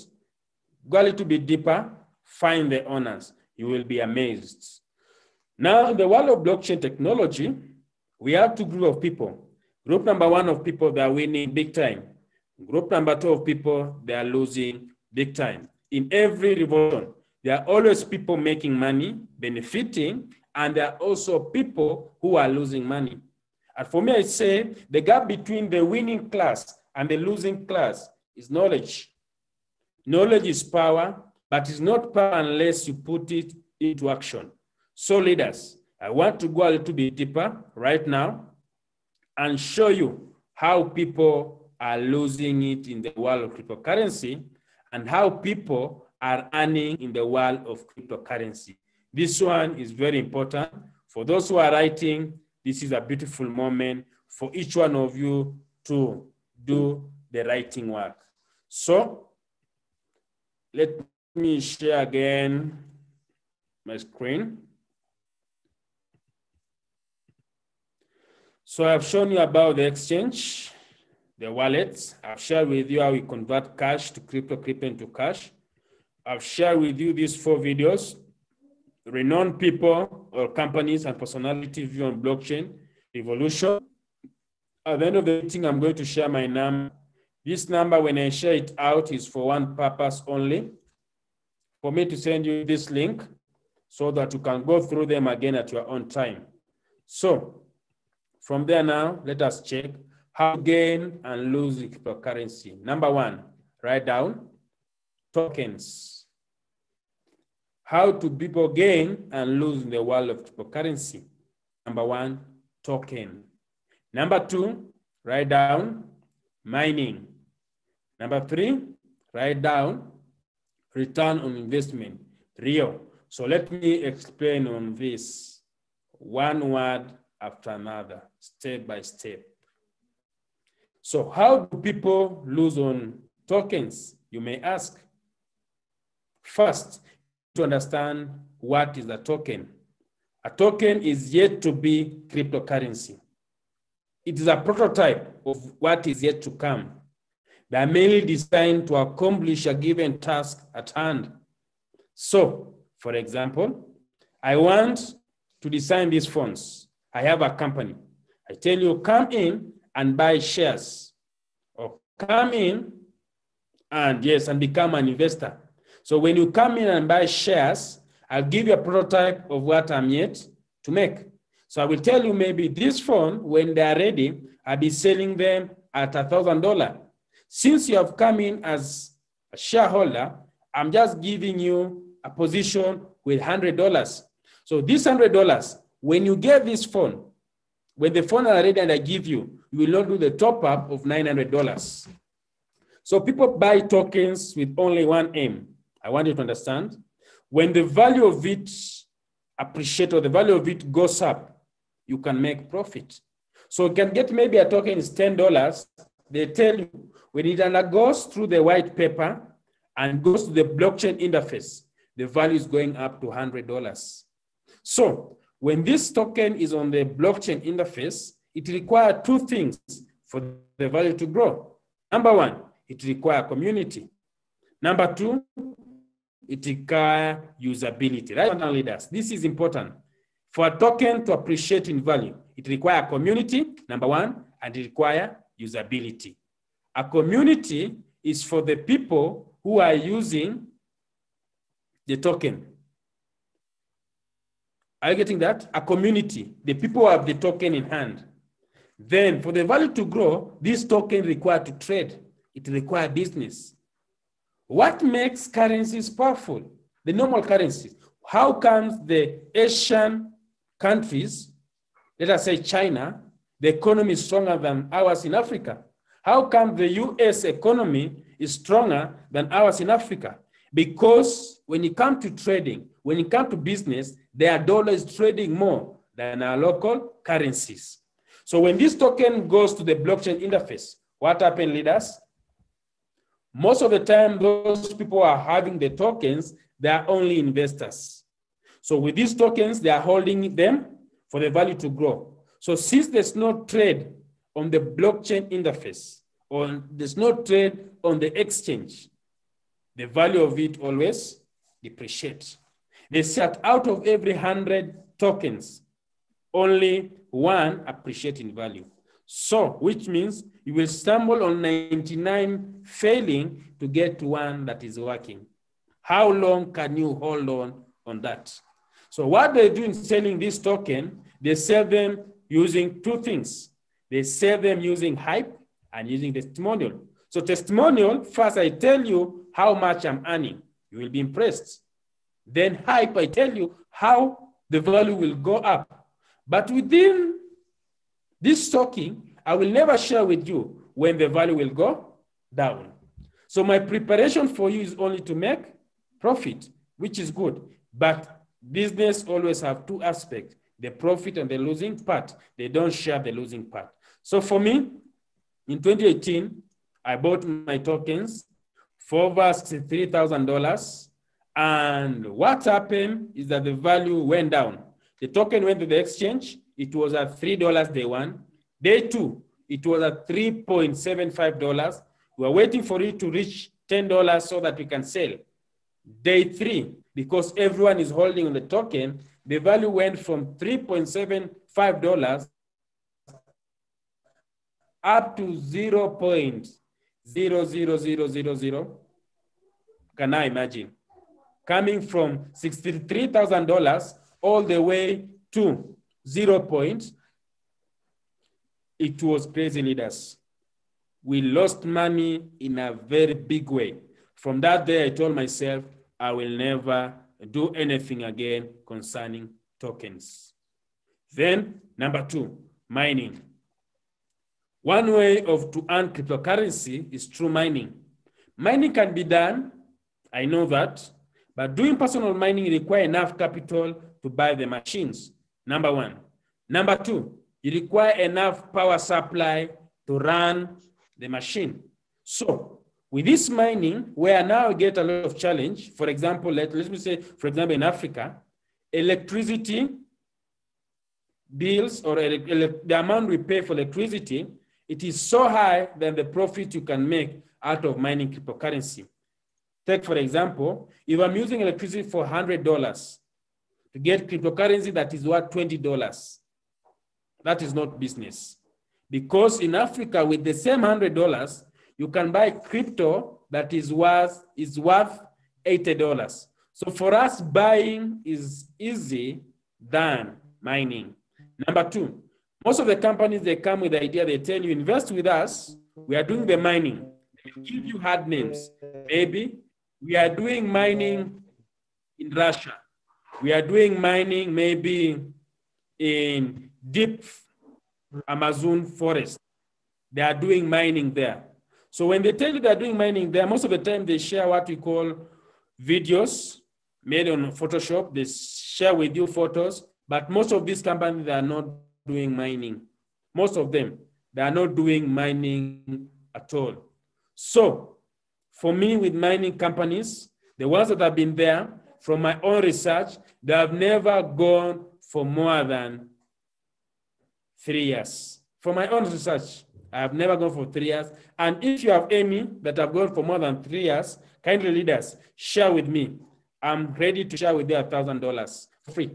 go a little bit deeper, find the owners. You will be amazed. Now, in the world of blockchain technology, we have two groups of people. Group number one of people that are winning big time. Group number two of people that are losing big time. In every revolution, there are always people making money, benefiting, and there are also people who are losing money. And for me, I say the gap between the winning class and the losing class is knowledge. Knowledge is power, but it's not power unless you put it into action. So leaders, I want to go a little bit deeper right now and show you how people are losing it in the world of cryptocurrency and how people are earning in the world of cryptocurrency. This one is very important. For those who are writing, this is a beautiful moment for each one of you to do the writing work. So let me share again my screen. So I've shown you about the exchange, the wallets. I've shared with you how we convert cash to crypto, crypto into cash. I've shared with you these 4 videos, renowned people or companies and personality view on blockchain evolution. At the end of the meeting, I'm going to share my number. This number, when I share it out, is for one purpose only, for me to send you this link so that you can go through them again at your own time. So from there now, let us check how to gain and lose cryptocurrency. Number 1, write down tokens. How do people gain and lose in the world of cryptocurrency? Number 1, token. Number 2, write down mining. Number 3, write down return on investment, real. So let me explain on this one word after another, step by step. So how do people lose on tokens, you may ask? First, to understand what is a token. A token is yet to be cryptocurrency. It is a prototype of what is yet to come. They are mainly designed to accomplish a given task at hand. So, for example, I want to design these phones. I have a company. I tell you, come in and buy shares, or come in and yes, and become an investor. So when you come in and buy shares, I'll give you a prototype of what I'm yet to make. So I will tell you maybe this phone, when they are ready, I'll be selling them at $1,000. Since you have come in as a shareholder, I'm just giving you a position with $100. So this $100, when you get this phone, when the phone are ready and I give you, you will not do the top up of $900. So people buy tokens with only one aim. I want you to understand. When the value of it appreciates or the value of it goes up, you can make profit. So you can get maybe a token is $10. They tell you when it undergoes through the white paper and goes to the blockchain interface, the value is going up to $100. So when this token is on the blockchain interface, it requires two things for the value to grow. Number one, it requires community. Number two, it requires usability. Right now, leaders, this is important. For a token to appreciate in value, it requires community, number one, and it requires usability. A community is for the people who are using the token. Are you getting that? A community, the people who have the token in hand. Then for the value to grow, this token requires to trade. It requires business. What makes currencies powerful? The normal currencies. How comes the Asian countries, let us say China, the economy is stronger than ours in Africa? How come the US economy is stronger than ours in Africa? Because when it comes to trading, when it comes to business, their dollar is trading more than our local currencies. So when this token goes to the blockchain interface, what happens, leaders? Most of the time, those people who are having the tokens, they are only investors. So with these tokens, they are holding them for the value to grow. So since there's no trade on the blockchain interface, or there's no trade on the exchange, the value of it always depreciates. They say that out of every 100 tokens, only one appreciates in value. So, which means you will stumble on 99 failing to get to one that is working. How long can you hold on that? So what they do in selling this token, they sell them using two things. They sell them using hype and using testimonial. So testimonial, first I tell you how much I'm earning. You will be impressed. Then hype, I tell you how the value will go up. But within this talking, I will never share with you when the value will go down. So my preparation for you is only to make profit, which is good. But business always have two aspects, the profit and the losing part. They don't share the losing part. So for me, in 2018, I bought my tokens for over $63,000. And what happened is that the value went down. The token went to the exchange. It was at $3 day one. Day two, it was at $3.75. We were waiting for it to reach $10 so that we can sell. Day three, because everyone is holding on the token, the value went from $3.75 up to 0.00000. Can I imagine? Coming from $63,000 all the way to 0. It was crazy, leaders. We lost money in a very big way. From that day, I told myself, I will never do anything again concerning tokens. Then, number two, mining. One way to earn cryptocurrency is through mining. Mining can be done, I know that, but doing personal mining requires enough capital to buy the machines, number one. Number two, you require enough power supply to run the machine. So with this mining, where now we get a lot of challenge, for example, let me say, for example, in Africa, electricity bills or the amount we pay for electricity, it is so high than the profit you can make out of mining cryptocurrency. Take, for example, if I'm using electricity for $100 to get cryptocurrency that is worth $20, That is not business. Because in Africa, with the same $100, you can buy crypto that is worth $80. So for us, buying is easy than mining. Number two, most of the companies, they come with the idea, they tell you, invest with us, we are doing the mining. They give you hard names. Maybe we are doing mining in Russia. We are doing mining maybe in deep Amazon forest. They are doing mining there. So when they tell you they're doing mining there, most of the time they share what we call videos made on Photoshop. They share with you photos, but most of these companies, they are not doing mining. Most of them, they are not doing mining at all. So for me, with mining companies, the ones that have been there, from my own research, they have never gone for more than 3 years. For my own research, I have never gone for 3 years. And if you have any that have gone for more than 3 years, kindly leaders, share with me. I'm ready to share with you $1,000 free.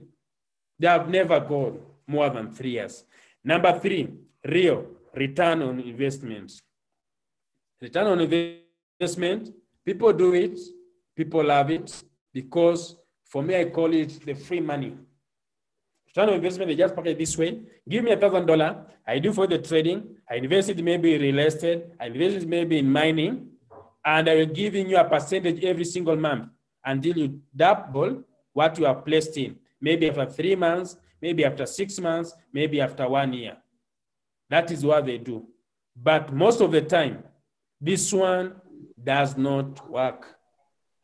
They have never gone more than 3 years. Number three, real return on investment. Return on investment, people do it, people love it, because for me, I call it the free money. Return on investment, they just package it this way. Give me $1,000, I do for the trading, I invest it maybe in real estate, I invest it maybe in mining, and I will give you a percentage every single month until you double what you have placed in. Maybe after 3 months, maybe after 6 months, maybe after 1 year. That is what they do. But most of the time, this one does not work.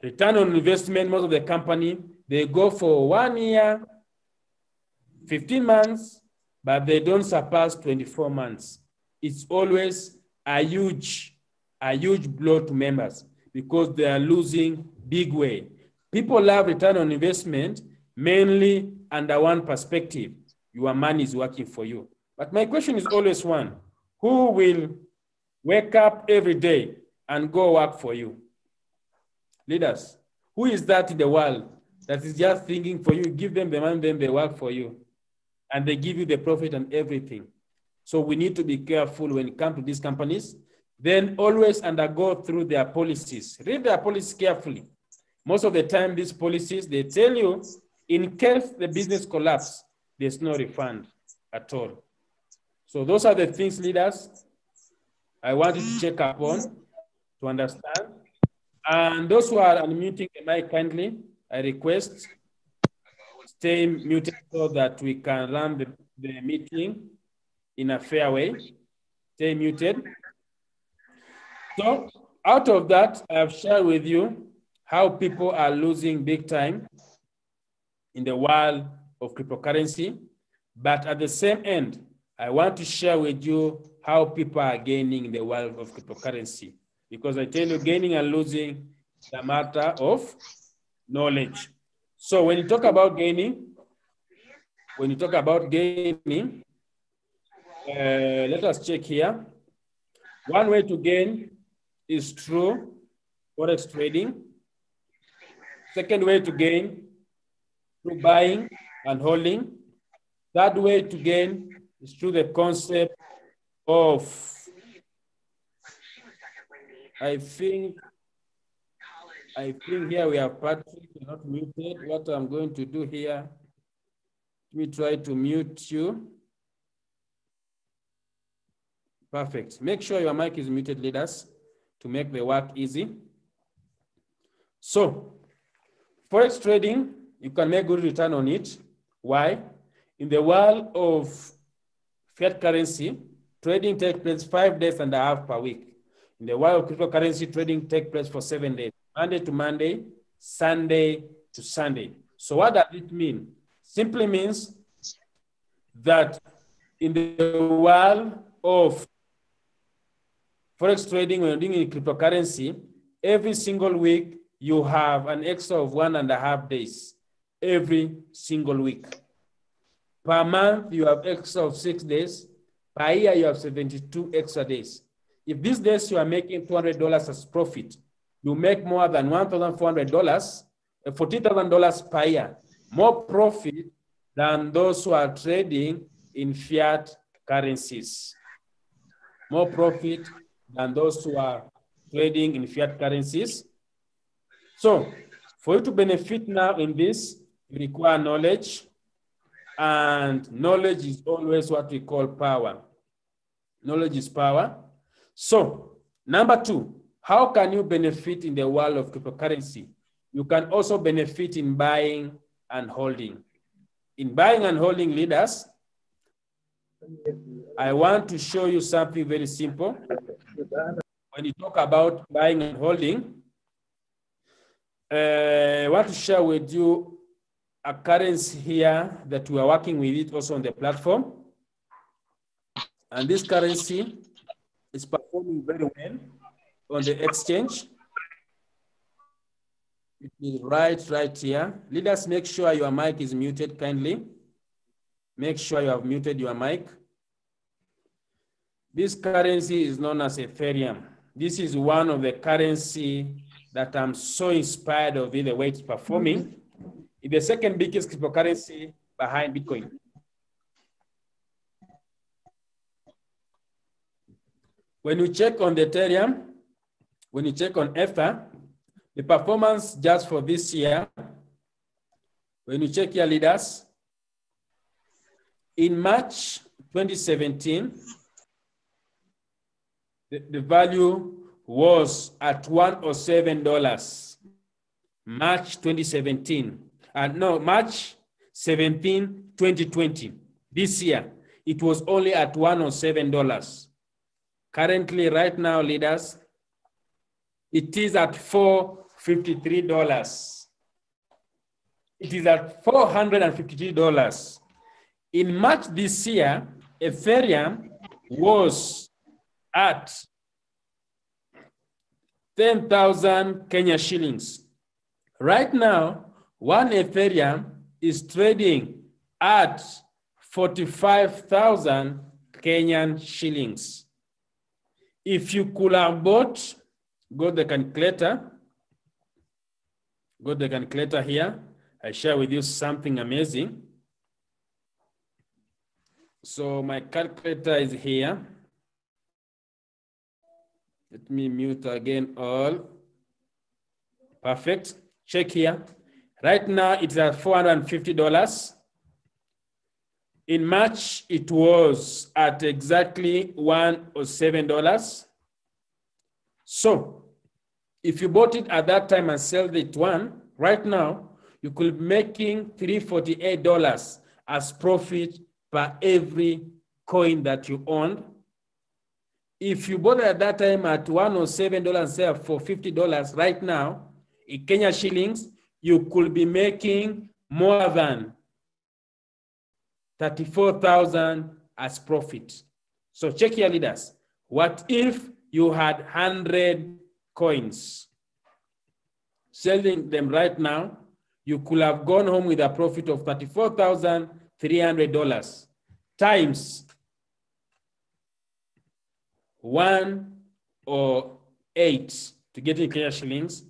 Return on investment, most of the company, they go for 1 year, 15 months, but they don't surpass 24 months. It's always a huge blow to members because they are losing big way. People love return on investment mainly under one perspective. Your money is working for you. But my question is always one: who will wake up every day and go work for you? Leaders, who is that in the world that is just thinking for you? Give them the money, then they work for you. And they give you the profit and everything. So we need to be careful when it comes to these companies. Then always undergo through their policies. Read their policies carefully. Most of the time, these policies, they tell you, in case the business collapses, there's no refund at all. So those are the things, leaders, I want you to check up on to understand. And those who are unmuting the mic kindly, I request stay muted so that we can run the meeting in a fair way. Stay muted. So out of that, I have shared with you how people are losing big time in the world of cryptocurrency. But at the same end, I want to share with you how people are gaining in the world of cryptocurrency. Because I tell you, gaining and losing is a matter of knowledge. So when you talk about gaining, let us check here. One way to gain is through forex trading. Second way to gain, through buying and holding. Third way to gain is through the concept of, I think here we have Patrick, you're not muted. What I'm going to do here, let me try to mute you. Perfect. Make sure your mic is muted, leaders, to make the work easy. So, forex trading, you can make good return on it. Why? In the world of fiat currency, trading takes place 5.5 days per week. In the world of cryptocurrency, trading takes place for 7 days, Monday to Monday, Sunday to Sunday. So what does it mean? Simply means that in the world of forex trading, when you're doing in cryptocurrency, every single week, you have an extra of 1.5 days, every single week. Per month, you have extra of 6 days. Per year, you have 72 extra days. If these days you are making $200 as profit, you make more than $1,400, $14,000 per year, more profit than those who are trading in fiat currencies. More profit than those who are trading in fiat currencies. So for you to benefit now in this, you require knowledge, and knowledge is always what we call power. Knowledge is power. So number two, how can you benefit in the world of cryptocurrency? You can also benefit in buying and holding. In buying and holding, leaders, I want to show you something very simple. When you talk about buying and holding, I want to share with you a currency here that we are working with it also on the platform. And this currency is performing very well on the exchange. It is right here. Leaders, make sure your mic is muted kindly. Make sure you have muted your mic. This currency is known as Ethereum. This is one of the currency that I'm so inspired of the way it's performing. It's the second biggest cryptocurrency behind Bitcoin. When you check on the Ethereum, when you check on Ether, the performance just for this year, when you check your leaders, in March 2017, the value was at $107. March 2017. March 17, 2020. This year, it was only at $107. Currently, right now, leaders, it is at $453. It is at $453. In March this year, Ethereum was at 10,000 Kenya shillings. Right now, one Ethereum is trading at 45,000 Kenyan shillings. If you could have bought, go to the calculator here. I share with you something amazing. So my calculator is here. Let me mute again all. Perfect. Check here. Right now it's at $450. In March, it was at exactly $107. So if you bought it at that time and sell it right now, you could be making $348 as profit per every coin that you own. If you bought it at that time at $107 and sell for $50 right now, in Kenya shillings, you could be making more than 34,000 as profit. So check your leaders. What if you had 100 coins? Selling them right now, you could have gone home with a profit of $34,300 times 108 to get in Kenya shillings.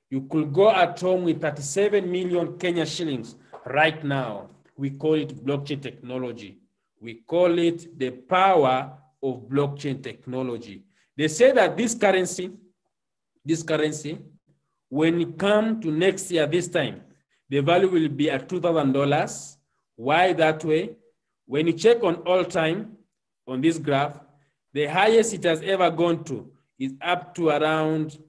You could go at home with 37 million Kenya shillings right now. We call it blockchain technology. We call it the power of blockchain technology. They say that this currency, when it comes to next year, this time, the value will be at $2,000. Why that way? When you check on all time on this graph, the highest it has ever gone to is up to around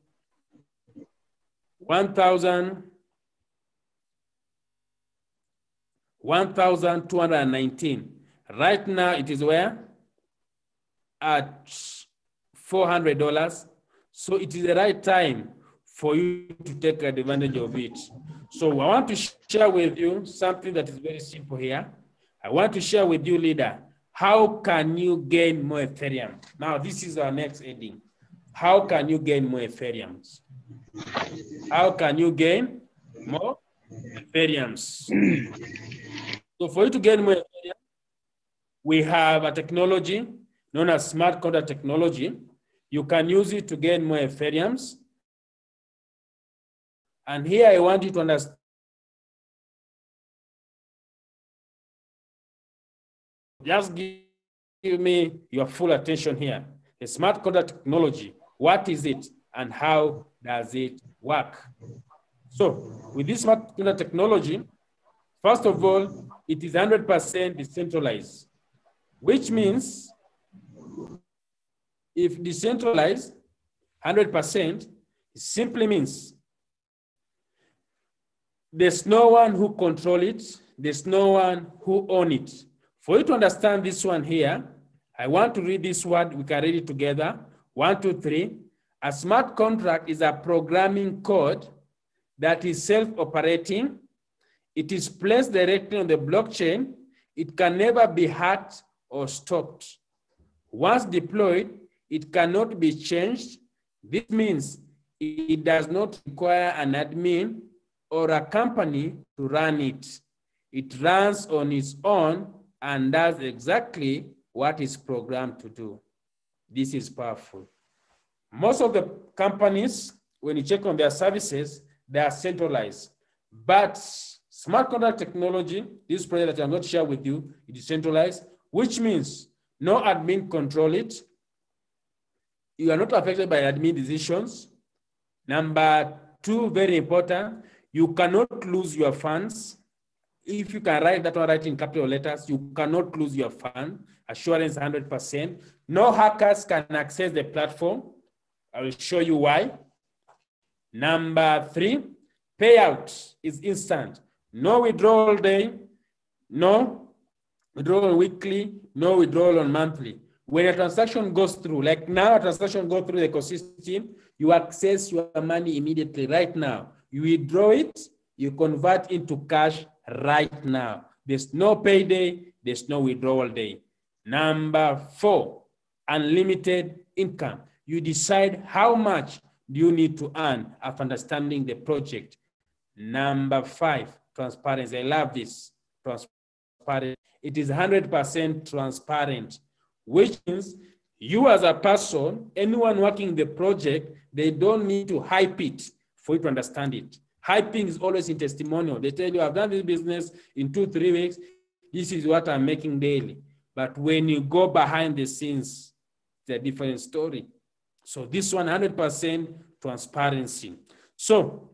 1,219. Right now it is where? At $400. So it is the right time for you to take advantage of it. So I want to share with you something that is very simple here. I want to share with you, leader, how can you gain more Ethereum? Now, this is our next heading. How can you gain more Ethereums? How can you gain more Ethereums? So for you to gain more Ethereum, we have a technology known as smart contract technology. You can use it to gain more Ethereums. And here I want you to understand . just give me your full attention here. The smart contract technology, what is it and how does it work? So with this smart contract technology, first of all, it is 100% decentralized, which means if decentralized 100%, it simply means there's no one who controls it, there's no one who owns it. For you to understand this one here, I want to read this word, we can read it together. 1, 2, 3. A smart contract is a programming code that is self-operating. It is placed directly on the blockchain. It can never be hacked or stopped. Once deployed, it cannot be changed. This means it does not require an admin or a company to run it. It runs on its own and does exactly what it's programmed to do. This is powerful. Most of the companies, when you check on their services, they are centralized. But smart contract technology, this project that I'm going to share with you, it is centralized, which means no admin control it. You are not affected by admin decisions. Number 2, very important, you cannot lose your funds. If you can write that one right in capital letters, you cannot lose your fund. Assurance 100%. No hackers can access the platform. I will show you why. Number 3, payout is instant. No withdrawal day, no withdrawal weekly, no withdrawal on monthly. When a transaction goes through, like now a transaction goes through the ecosystem, you access your money immediately right now. You withdraw it, you convert into cash right now. There's no payday, there's no withdrawal day. Number 4, unlimited income. You decide how much do you need to earn after understanding the project. Number 5, transparency. I love this, transparent. It is 100% transparent, which means you as a person, anyone working the project, they don't need to hype it for you to understand it. Hyping is always in testimonial. They tell you, I've done this business in 2-3 weeks. This is what I'm making daily. But when you go behind the scenes, it's a different story. So this 100% transparency. So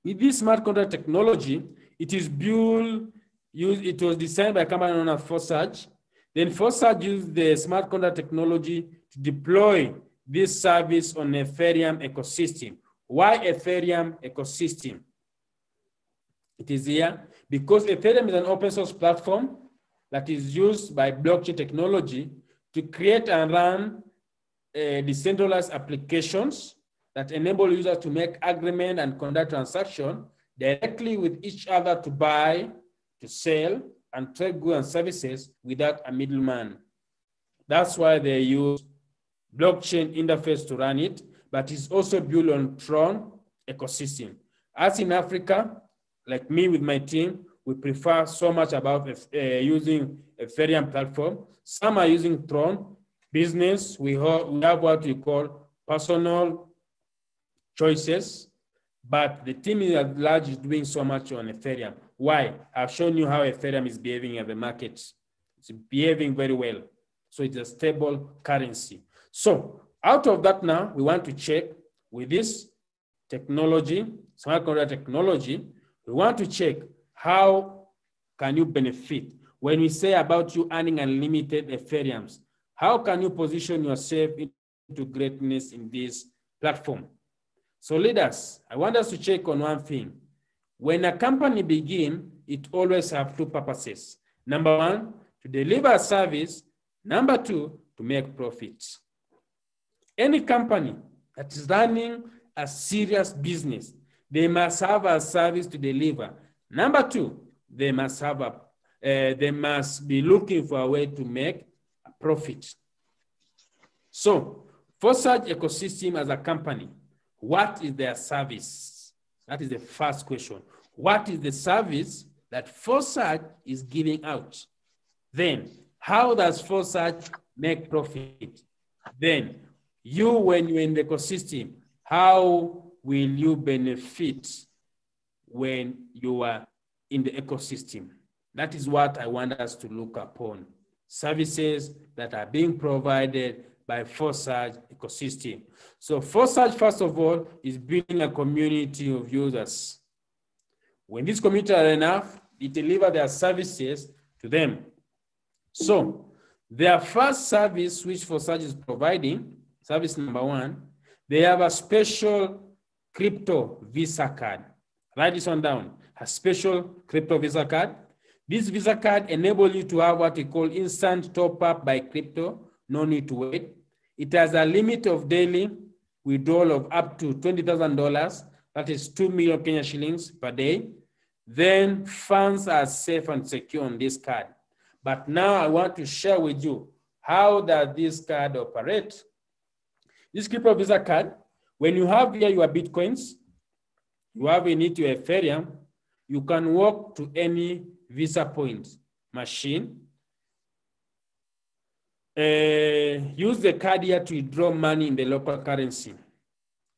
with this smart contract technology, it is built, it was designed by a company known as Forsage. Then Forsage used the smart contract technology to deploy this service on Ethereum ecosystem. Why Ethereum ecosystem? It is here because Ethereum is an open source platform that is used by blockchain technology to create and run decentralized applications that enable users to make agreement and conduct transactions directly with each other to buy, to sell, and trade goods and services without a middleman. That's why they use blockchain interface to run it, but it's also built on Tron ecosystem. As in Africa, like me with my team, we prefer so much about using Ethereum platform. Some are using Tron. Business, we have what we call personal choices, but the team at large is doing so much on Ethereum. Why? I've shown you how Ethereum is behaving at the market. It's behaving very well. So it's a stable currency. So out of that now, we want to check with this technology, smart contract technology, we want to check how can you benefit. When we say about you earning unlimited Ethereums, how can you position yourself into greatness in this platform? So leaders, I want us to check on one thing. When a company begins, it always has 2 purposes. Number 1, to deliver a service. Number 2, to make profits. Any company that is running a serious business, they must have a service to deliver. Number 2, they must be looking for a way to make a profit. So for such ecosystem as a company, what is their service? That is the first question. What is the service that Forsage is giving out? Then, how does Forsage make profit? Then, you, when you're in the ecosystem, how will you benefit when you are in the ecosystem? That is what I want us to look upon. services that are being provided by Forsage ecosystem. So Forsage, first of all, is building a community of users. When this community are enough, it deliver their services to them. So their first service, which Forsage is providing, service number 1, they have a special crypto Visa card. Write this one down, a special crypto Visa card. This Visa card enables you to have what we call instant top up by crypto, no need to wait. It has a limit of daily withdrawal of up to $20,000, that is 2 million Kenya shillings per day. Then funds are safe and secure on this card. But now I want to share with you, how does this card operate? This crypto Visa card, when you have here your Bitcoins, you have in it your Ethereum, you can walk to any Visa point machine, use the card here to withdraw money in the local currency.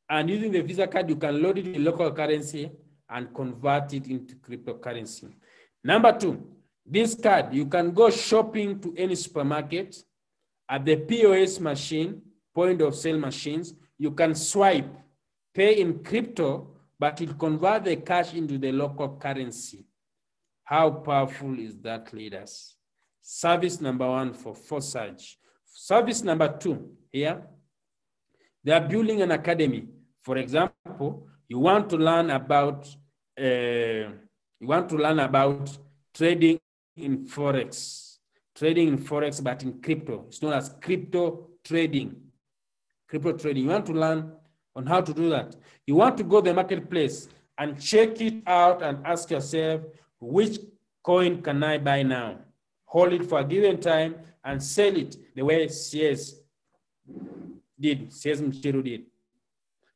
And using the Visa card, you can load it in local currency and convert it into cryptocurrency. Number 2, this card, you can go shopping to any supermarket. At the POS machine, point of sale machines, you can swipe, pay in crypto, but it convert the cash into the local currency. How powerful is that, leaders? Service number 1 for Forsage. Service number 2 here, they are building an academy. For example, you want to learn about trading in Forex. Trading in Forex, but in crypto. It's known as crypto trading. Crypto trading. You want to learn on how to do that. You want to go to the marketplace and check it out and ask yourself, which coin can I buy now? Hold it for a given time and sell it the way CS Mchiru did.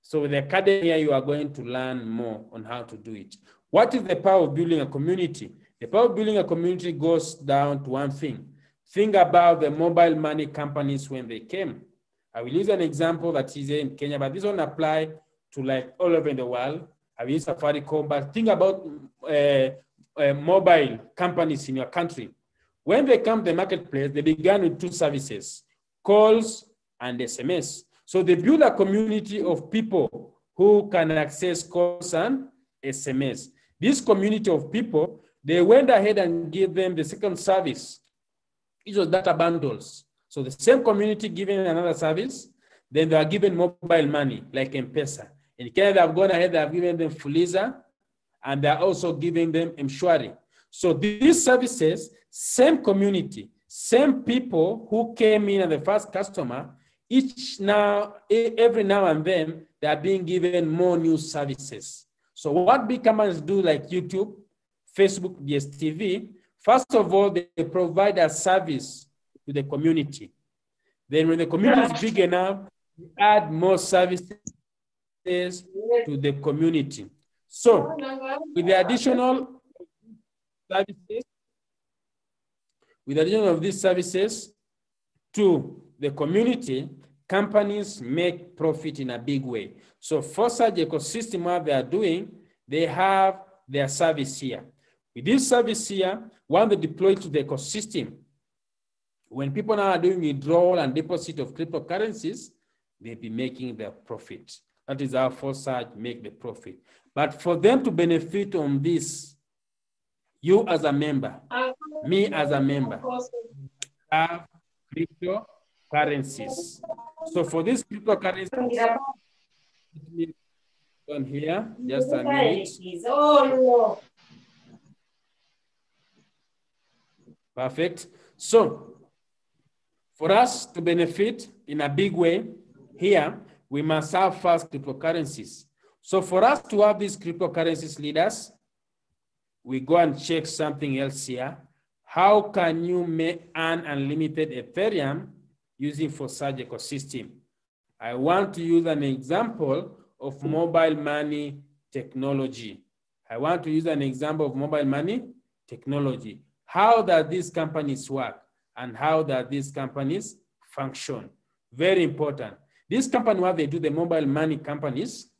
So with the academy, you are going to learn more on how to do it. What is the power of building a community? The power of building a community goes down to one thing. Think about the mobile money companies when they came. I will use an example that is in Kenya, but this one apply to like all over in the world. I will use Safaricom, but think about mobile companies in your country. When they come to the marketplace, they began with 2 services, calls and SMS. So they build a community of people who can access calls and SMS. This community of people, they went ahead and gave them the second service. It was data bundles. So the same community giving another service, then they are given mobile money like M-Pesa. In Kenya, they have gone ahead, they have given them Fuliza, and they are also giving them Mshwari. So these services, same community, same people who came in as the first customer, every now and then, they are being given more new services. So what big companies do like YouTube, Facebook, DSTV, first of all, they provide a service to the community. Then when the community is big enough, we add more services to the community. So with the additional services, with the addition of these services to the community, companies make profit in a big way. So Forsage ecosystem, what they are doing, they have their service here. With this service here, when they deploy to the ecosystem, when people now are doing withdrawal and deposit of cryptocurrencies, they'll be making their profit. That is how Forsage make the profit. But for them to benefit on this, you as a member, me as a member, have cryptocurrencies. So for these cryptocurrencies, on here, just a minute. Perfect. So for us to benefit in a big way here, we must have first cryptocurrencies. So for us to have these cryptocurrencies, leaders, we go and check something else here. How can you earn unlimited Ethereum using Forsage ecosystem? I want to use an example of mobile money technology. How does these companies work and how does these companies function? Very important. This company, what they do, the mobile money companies,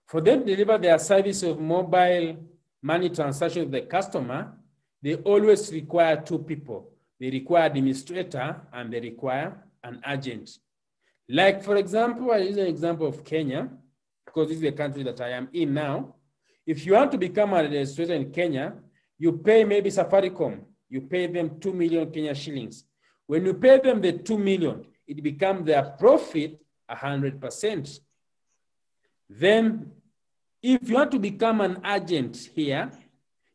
for them to deliver their service of mobile money transaction to the customer, they always require 2 people. they require administrator and they require an agent. Like, for example, I use an example of Kenya, because this is the country that I am in now. If you want to become an administrator in Kenya, you pay maybe Safaricom, you pay them 2 million Kenya shillings. When you pay them the 2 million, it becomes their profit 100%. Then, if you want to become an agent here,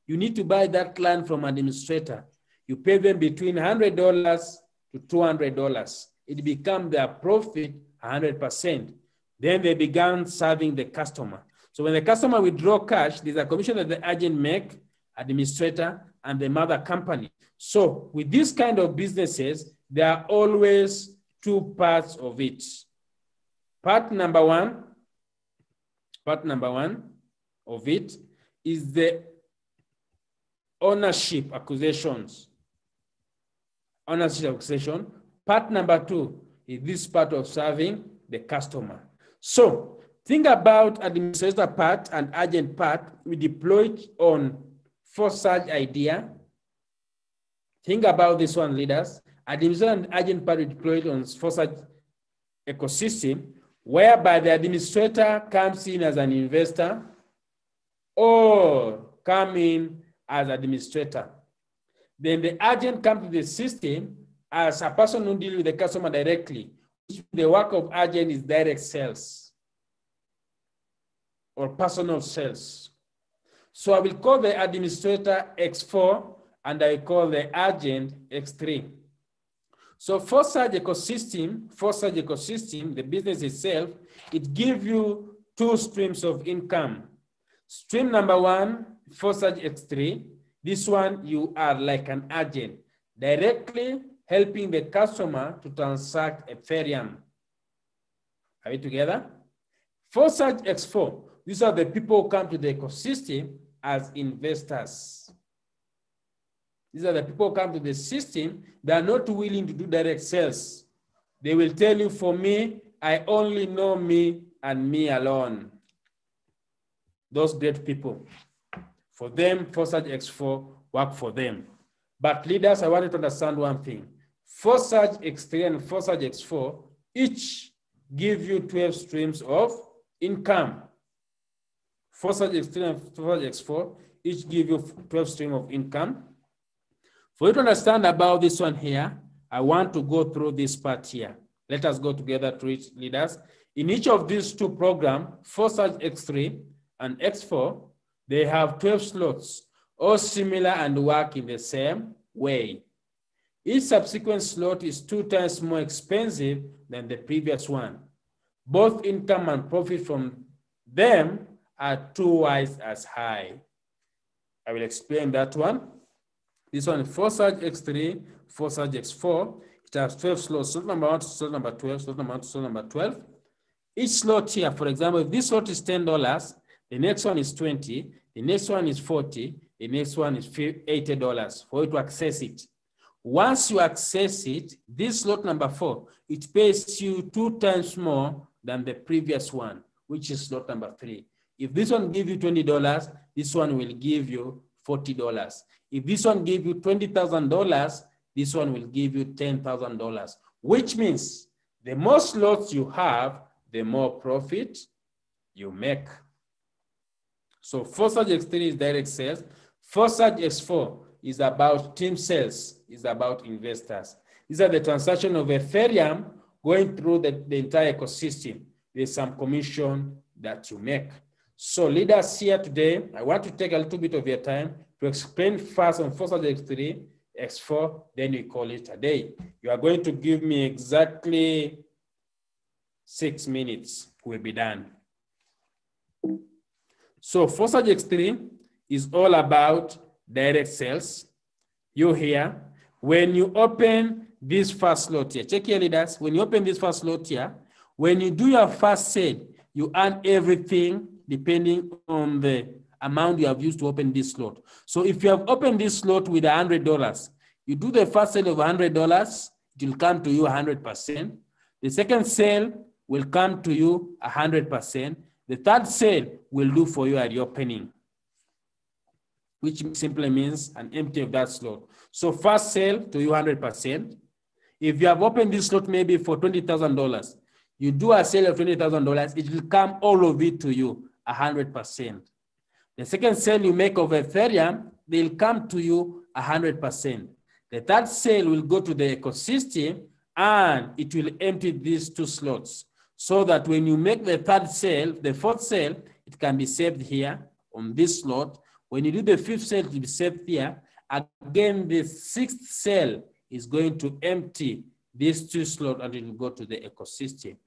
you need to buy that land from administrator. You pay them between $100 to $200. It becomes their profit 100%. Then they began serving the customer. So when the customer withdraw cash, there's a commission that the agent make, administrator, and the mother company. So with this kind of businesses, there are always two parts of it. Part number one of it is the ownership acquisitions. Ownership acquisition. Part number two is this part of serving the customer. So think about administrator part and agent part. We deployed on Forsage idea. Think about this one, leaders. Administrator and agent part we deployed on Forsage ecosystem, whereby the administrator comes in as an investor or come in as administrator. Then the agent comes to the system as a person who deals with the customer directly. The work of agent is direct sales or personal sales. So I will call the administrator X4 and I call the agent X3. So Forsage ecosystem, the business itself, it gives you two streams of income. Stream number one, Forsage X3. This one, you are like an agent, directly helping the customer to transact Ethereum. Are we together? Forsage X4, these are the people who come to the ecosystem as investors. These are the people who come to the system that are not willing to do direct sales. They will tell you, for me, I only know me and me alone. Those great people. For them, Forsage X4 work for them. But leaders, I want you to understand one thing. Forsage X3 and Forsage X4 each give you 12 streams of income. Forsage X3 and Forsage X4 each give you 12 streams of income. For you to understand about this one here, I want to go through this part here. Let us go together through it, leaders. In each of these two programs, Forsage X3 and X4, they have 12 slots, all similar and work in the same way. Each subsequent slot is 2 times more expensive than the previous one. Both income and profit from them are twice as high. I will explain that one. This one, Forsage X3, Forsage X4, it has 12 slots. Slot number 1 to slot number 12, slot number 1 to slot number 12. Each slot here, for example, if this slot is $10, the next one is $20, the next one is $40, the next one is $80 for you to access it. Once you access it, this slot number 4, it pays you 2 times more than the previous one, which is slot number 3. If this one gives you $20, this one will give you $40. If this one gives you $20,000, this one will give you $10,000, which means the more slots you have, the more profit you make. So Forsage X3 is direct sales. Forsage X4 is about team sales, is about investors. These are the transactions of Ethereum going through the entire ecosystem. There's some commission that you make. So leaders here today, I want to take a little bit of your time to explain first on Forsage X3, X4, then we call it a day. You are going to give me exactly 6 minutes, we'll be done. So Forsage X3 is all about direct sales. You here, when you open this first slot here, check here leaders, when you open this first slot here, when you do your first sale, you earn everything depending on the amount you have used to open this slot. So if you have opened this slot with $100, you do the first sale of $100, it will come to you 100%. The second sale will come to you 100%. The third sale will do for you at the opening. which simply means an empty of that slot. So first sale to you 100%. If you have opened this slot maybe for $20,000, you do a sale of $20,000, it will come all of it to you 100%. The second sale you make of Ethereum, they'll come to you 100%. The third sale will go to the ecosystem and it will empty these two slots so that when you make the third sale, the fourth sale, it can be saved here on this slot. When you do the fifth sale, it will be saved here. Again, the sixth sale is going to empty these two slots and it will go to the ecosystem.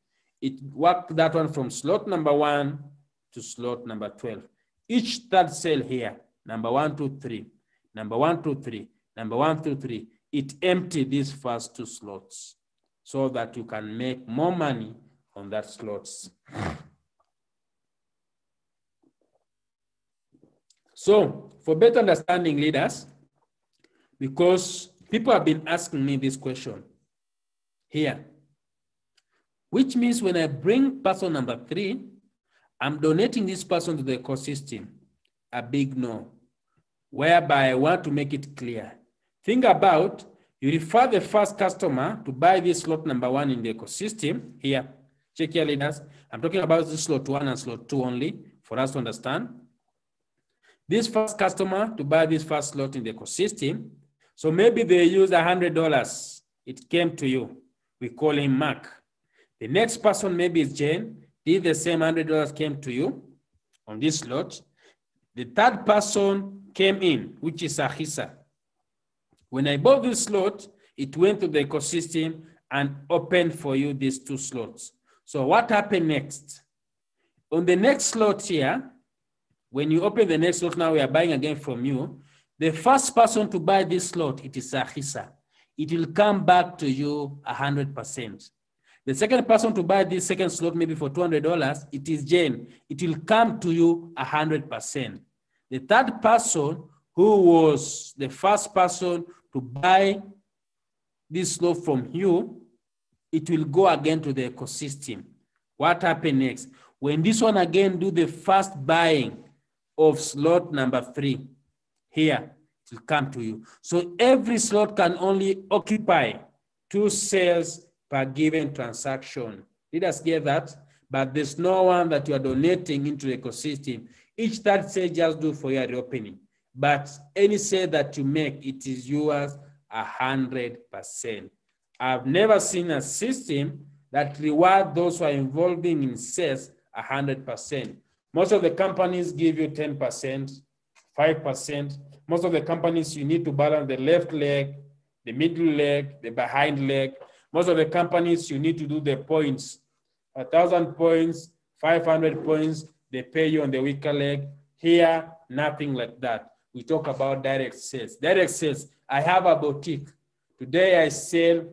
It worked that one from slot number 1 to slot number 12. Each third cell here, number 1, 2, 3, number 1, 2, 3, number 1, 2, 3, it empties these first two slots so that you can make more money on that slots. So for better understanding, leaders, because people have been asking me this question here, which means when I bring person number 3, I'm donating this person to the ecosystem, a big no, whereby I want to make it clear. Think about, you refer the first customer to buy this slot number 1 in the ecosystem here. Check here, leaders. I'm talking about this slot 1 and slot 2 only for us to understand. This first customer to buy this first slot in the ecosystem. So maybe they use $100. It came to you. We call him Mark. The next person maybe is Jane. Did the same $100 came to you on this slot. The third person came in, which is Khisa. When I bought this slot, it went to the ecosystem and opened for you these two slots. So what happened next? On the next slot here, when you open the next slot, now we are buying again from you. The first person to buy this slot, it is Khisa. It will come back to you 100%. The second person to buy this second slot, maybe for $200, it is Jane. It will come to you 100%. The third person, who was the first person to buy this slot from you, it will go again to the ecosystem. What happened next? When this one again do the first buying of slot number 3, here, it will come to you. So every slot can only occupy 2 sales per given transaction. Let us get that, but there's no one that you are donating into the ecosystem. Each third sale just do for your reopening. But any sale that you make, it is yours 100%. I've never seen a system that reward those who are involving in sales 100%. Most of the companies give you 10%, 5%. Most of the companies, you need to balance the left leg, the middle leg, the behind leg. Most of the companies, you need to do the points. 1,000 points, 500 points, they pay you on the weaker leg. Here, nothing like that. We talk about direct sales. Direct sales, I have a boutique. Today I sell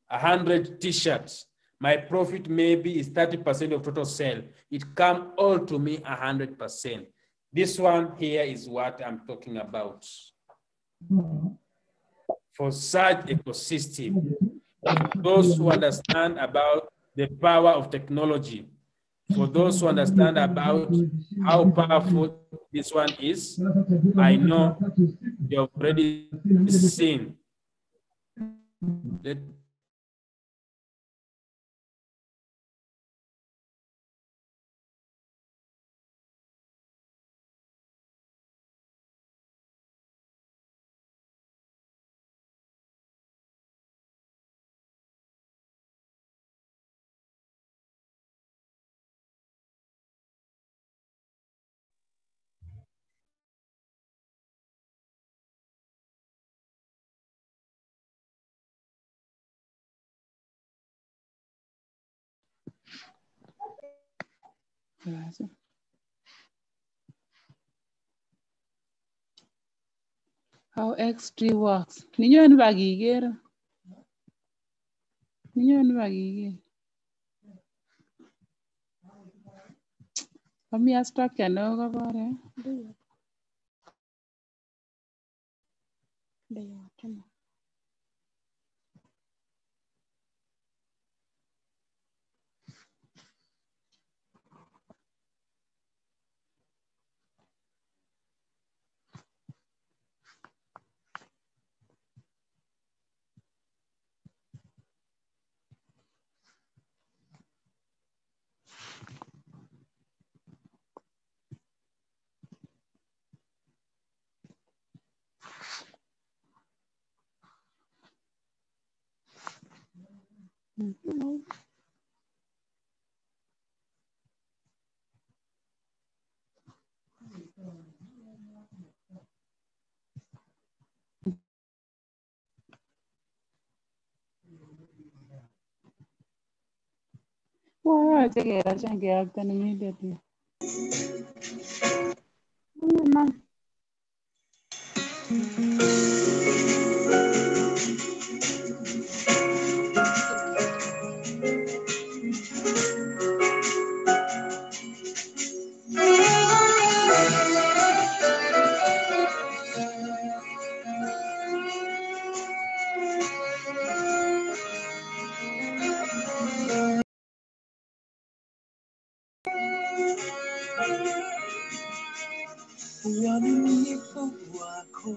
100 t-shirts. My profit maybe is 30% of total sale. It comes all to me 100%. This one here is what I'm talking about. For such ecosystem, for those who understand about the power of technology, for those who understand about how powerful this one is, I know you've already seen.
How X3 works. Ninyo bagigero. Ninyo bagigero. Kami structure no kabare. Why take it? I can't get up immediately. Mom.
Uaminifu wako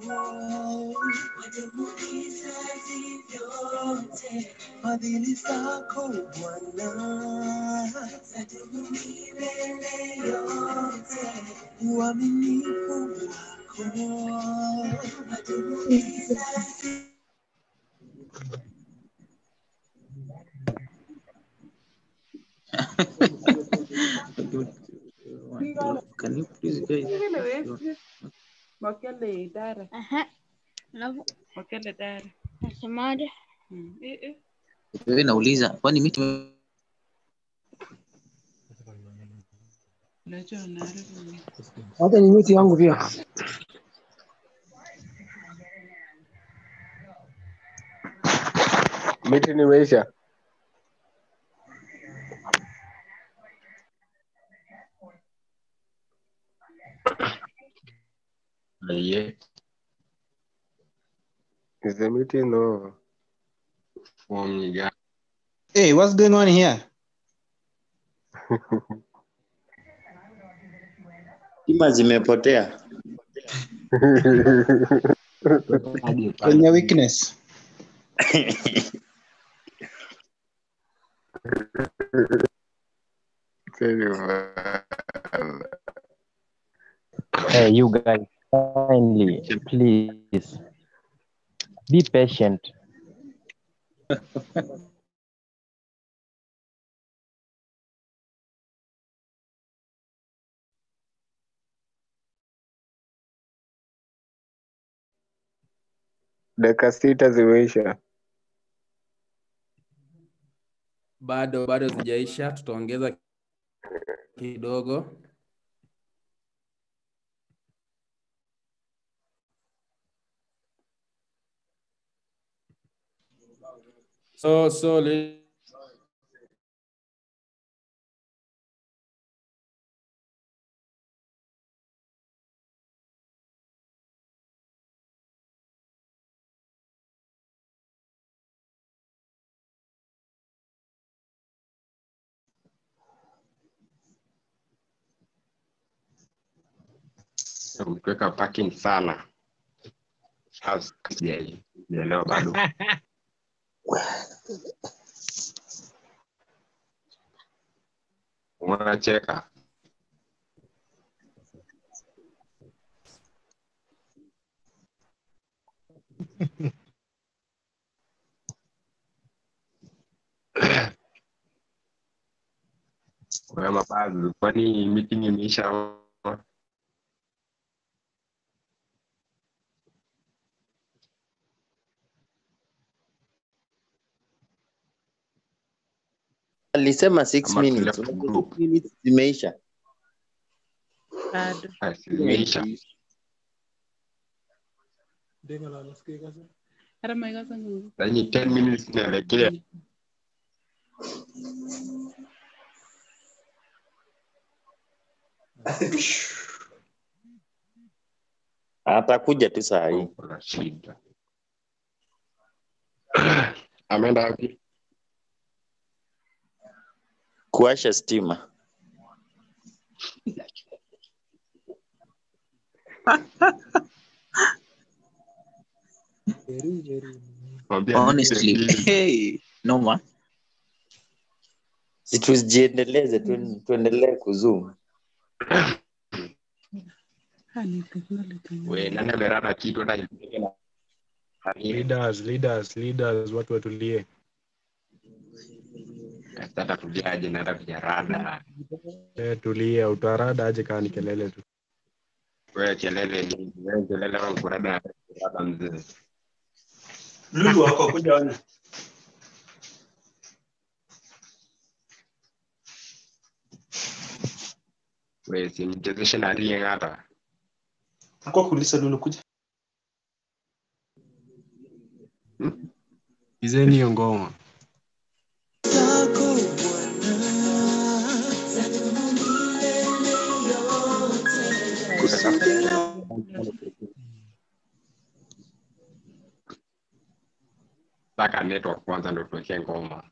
fadhili zako Bwana zadumu milele yote. Uaminifu wako zadumu milele.
Can you please guys?
Wakele dara. Wakele dara.
Nasemaje?
Wewe nauliza kwani miti
hata ni miti yangu pia.
Miti nimeisha.
Yeah.
Is the meeting over?
Yeah.
Hey, what's going on here?
Stima zimepotea.
Kenya weakness.
Hey, you guys, kindly, please, be patient.
Dakika 6 zimeisha.
Bado zijaisha, tutaongeza kidogo. So
Mkiweka parking sana. House sijaelewa bado. Unacheka. Kwa mabazu, kwani meeting imeisha?
Alisema 6 minutes. 6 minutes zimeisha.
Zimeisha. Yaani 10 minutes naelekea.
Atakuja tu saa hii.
Kuna shida. Ameenda wapi?
Kuwasha stima.
honestly, hey, no man.
Situziendeleze tuendelee kuzoom.
Wewe nani amerana kitu na
leaders watu watulie.
Sasa tuliaje na hata kujarada.
Tulia, utarada aje kani kelele tu.
Wewe kelele wangu kurada mzee.
Lulu wako kuja wana.
Wewe si mchezeshe na rie hata.
Kwa kulisa Lulu kuja. Izeni hiyo ngoma.
Taka network kwanza ndio tuweke ngoma.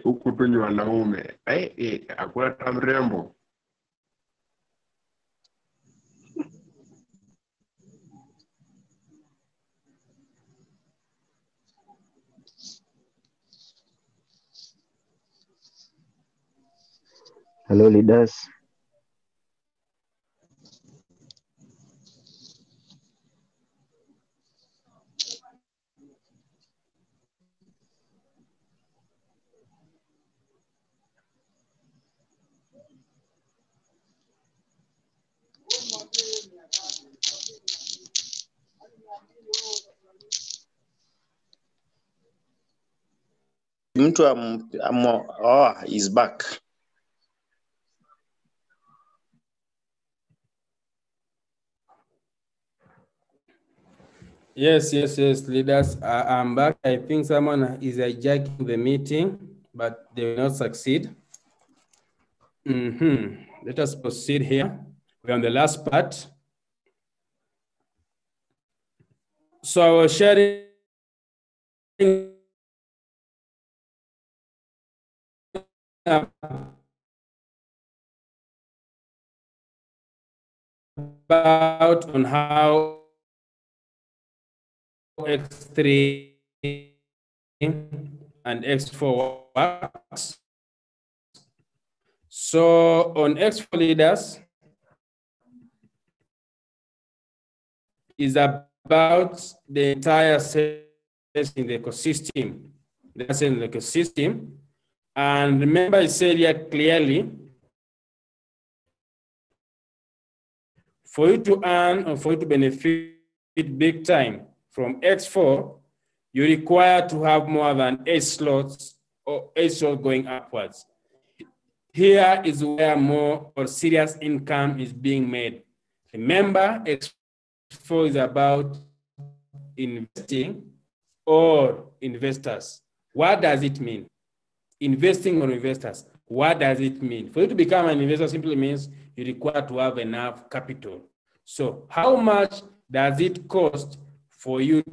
Huku tu ni wanaume. Hakuna hata mrembo.
Hello, leaders.
He's back.
Yes, leaders. I'm back. I think someone is hijacking the meeting, but they will not succeed. Let us proceed here. We're on the last part. So I was sharing about on how X3 and X4 works. So on X4 leaders is about the entire sales in the ecosystem. That's in the ecosystem. And remember, I said here clearly, for you to earn or for you to benefit big time from X4, you require to have more than 8 slots or 8 slots going upwards. Here is where more or serious income is being made. Remember, X4 is about investing or investors. What does it mean? Investing or investors. What does it mean? For you to become an investor simply means you require to have enough capital. So how much does it cost for you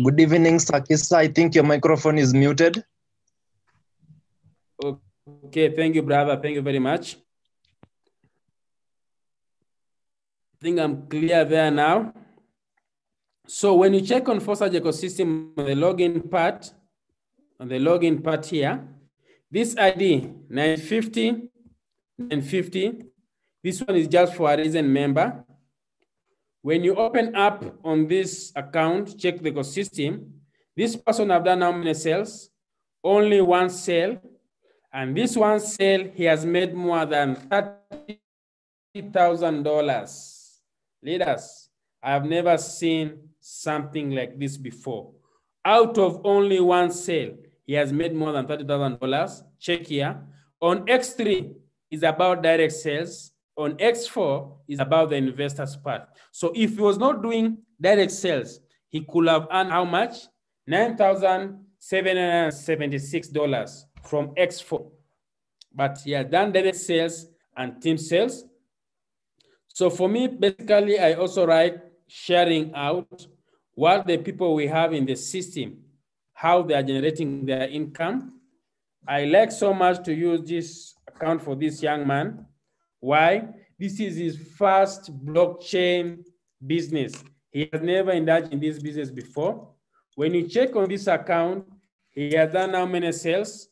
Good evening, Sir Khisa. I think your microphone is muted.
Okay, thank you, brother. Thank you very much. I think I'm clear there now. So when you check on Forsage ecosystem on the login part here, this ID 950, 950, this one is just for a recent member. When you open up on this account, check the ecosystem, this person have done how many sales? Only one sale. And this one sale, he has made more than $30,000. Leaders, I have never seen something like this before. Out of only one sale, he has made more than $30,000. Check here. On X3 is about direct sales. On X4 is about the investor's part. So if he was not doing direct sales, he could have earned how much? $9,776 from X4. But he has done direct sales and team sales. So for me, basically, I also write sharing out what the people we have in the system, how they are generating their income. I like so much to use this account for this young man. Why? This is his first blockchain business. He has never indulged in this business before. When you check on this account, he has done how many sales?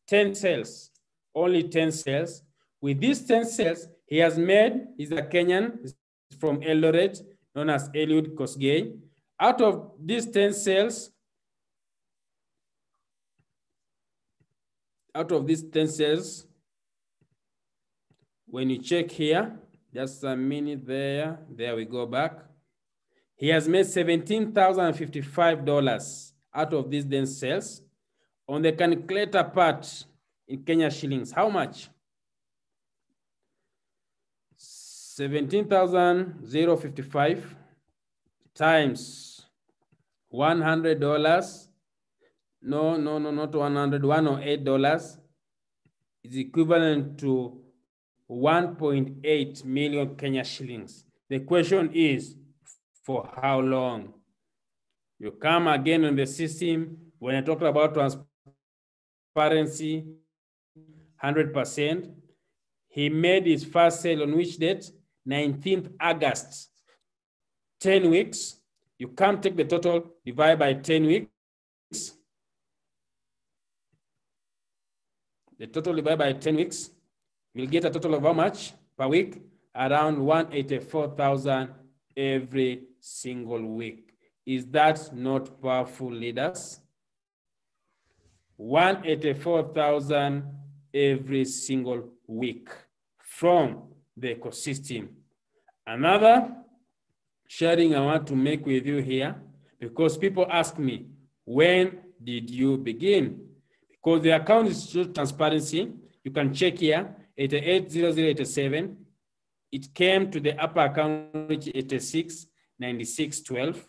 10 sales, only 10 sales. With these 10 sales, he has made, he's a Kenyan, he's from Eldoret, known as Eliud Kosgei. Out of these 10 sales, when you check here, just a minute there we go back. He has made $17,055 out of these 10 sales. On the calculator part in Kenya shillings, how much? 17,055 times $100. No, not 100, $108 is equivalent to 1.8 million Kenya shillings. The question is, for how long? You come again on the system, when I talked about transparency, 100%. He made his first sale on which date? 19th August. 10 weeks. You can't take the total, divide by 10 weeks. The total divided by 10 weeks, we'll get a total of how much per week? Around 184,000 every single week. Is that not powerful, leaders? 184,000 every single week from the ecosystem. Another sharing I want to make with you here, because people ask me, when did you begin? Because the account is still transparency. You can check here, 880087. It came to the upper account, which 869612.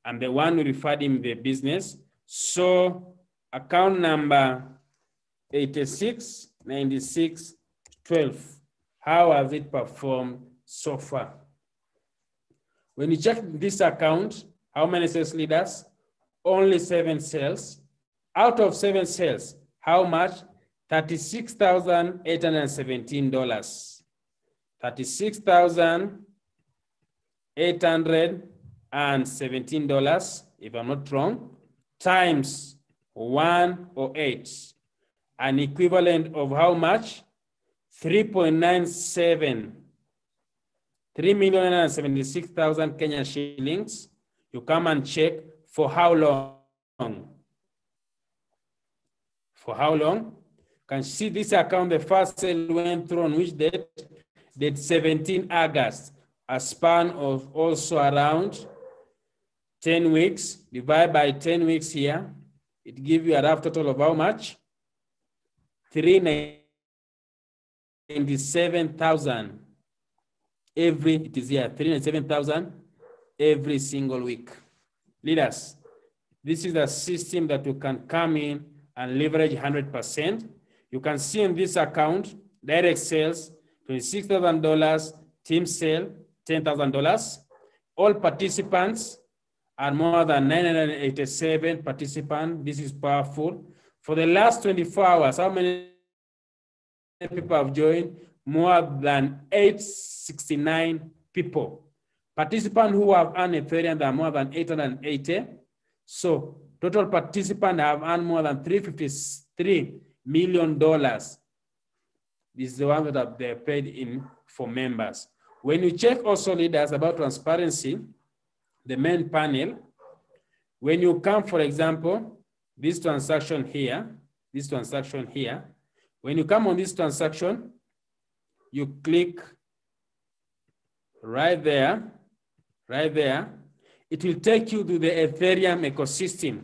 I'm the one who referred him the business. So account number 869612. How has it performed so far? When you check this account, how many sales leaders? Only 7 sales. Out of 7 sales, how much? $36,817. $36,817, if I'm not wrong, times 108, an equivalent of how much? 3.97, 3,976,000 Kenyan shillings. You come and check For how long? For how long? You can see this account, the first sale went through on which date? Date 17 August, a span of also around 10 weeks. Divide by 10 weeks here. It gives you a rough total of how much? 397,000 every, it is here, 397,000 every single week. Leaders, this is a system that you can come in and leverage 100%. You can see in this account, direct sales, $26,000, team sale, $10,000. All participants are more than 987 participants. This is powerful. For the last 24 hours, how many people have joined? More than 869 people. Participants who have earned Ethereum, there are more than 880. So total participants have earned more than $353 million. This is the one that they're paid in for members. When you check also, leaders, about transparency, the main panel, when you come, for example, this transaction here, when you come on this transaction, you click right there, it will take you to the Ethereum ecosystem.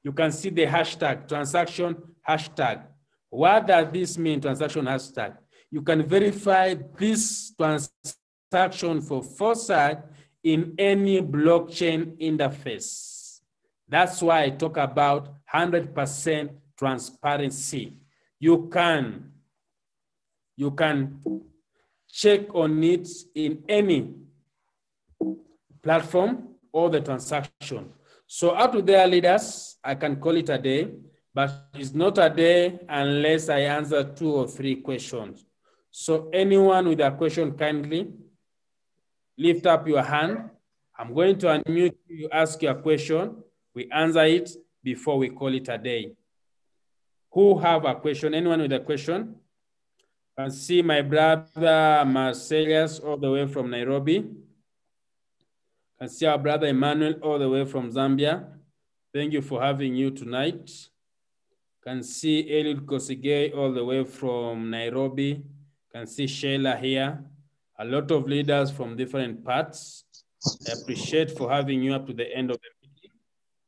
You can see the hashtag, transaction hashtag. What does this mean, transaction hashtag? You can verify this transaction for foresight in any blockchain interface. That's why I talk about 100% transparency. You can check on it in any platform or the transaction. So up to there, leaders, I can call it a day, but it's not a day unless I answer 2 or 3 questions. So anyone with a question, kindly lift up your hand. I'm going to unmute you, ask your question. We answer it before we call it a day. Who have a question? Anyone with a question? I see my brother Marcellus all the way from Nairobi. I see our brother Emmanuel all the way from Zambia. Thank you for having you tonight. Can see Eliud Kosigei all the way from Nairobi. Can see Sheila here. A lot of leaders from different parts. I appreciate for having you up to the end of the meeting.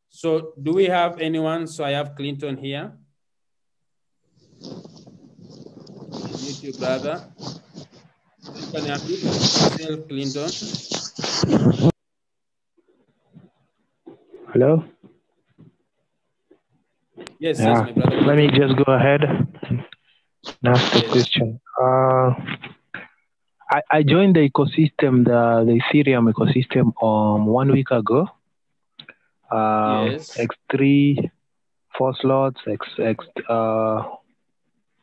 So do we have anyone? So I have Clinton here. Meet you, brother. Can you unmute yourself, Clinton?
Hello?
Yes, yes, my brother.
Let me just go ahead and ask the question. I joined the ecosystem, the Ethereum ecosystem 1 week ago.
Yes.
X3, 4 slots,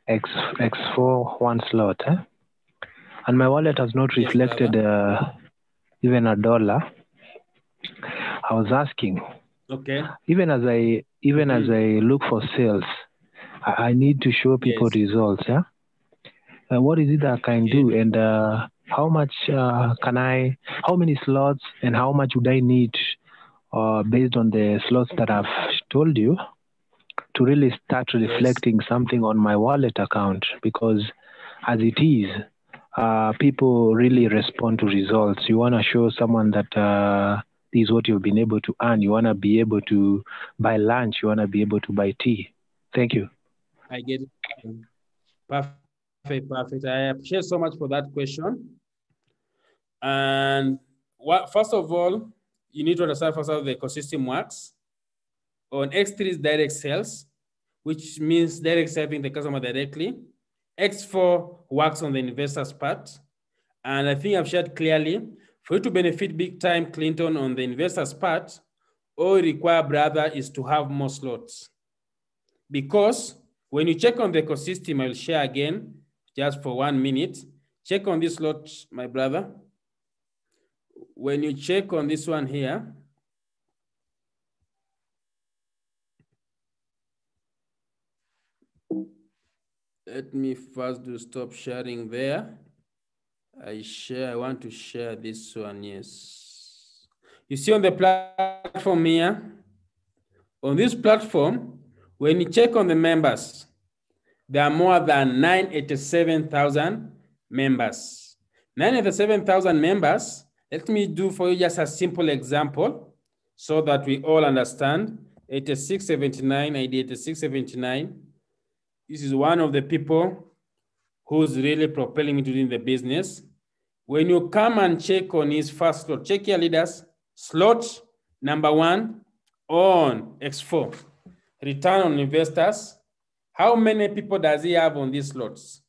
X4, 1 slot. And my wallet has not reflected even $1. I was asking.
Okay.
Even as I look for sales, I need to show people results. Yeah. What is it that I can do, and how much how many slots, and how much would I need, based on the slots that I've told you, to really start reflecting something on my wallet account? Because as it is, people really respond to results. You want to show someone that this is what you've been able to earn. You want to be able to buy lunch. You want to be able to buy tea. Thank you.
I get it. Perfect. I appreciate so much for that question. And first of all, you need to understand first how the ecosystem works. On X3 is direct sales, which means direct serving the customer directly. X4 works on the investor's part. And I think I've shared clearly, for you to benefit big time, Clinton, on the investor's part, all you require, brother, is to have more slots. Because when you check on the ecosystem, I'll share again, just for 1 minute. Check on this slot, my brother. When you check on this one here, let me first stop sharing there. I want to share this one, yes. You see on the platform here, On this platform, when you check on the members, there are more than 987,000 members. 987,000 members. Let me do for you just a simple example so that we all understand. 8679, ID 8679. This is one of the people who's really propelling into doing the business. When you come and check on his first slot, check your leaders, slot number 1 on X4, return on investors. How many people does he have on these slots?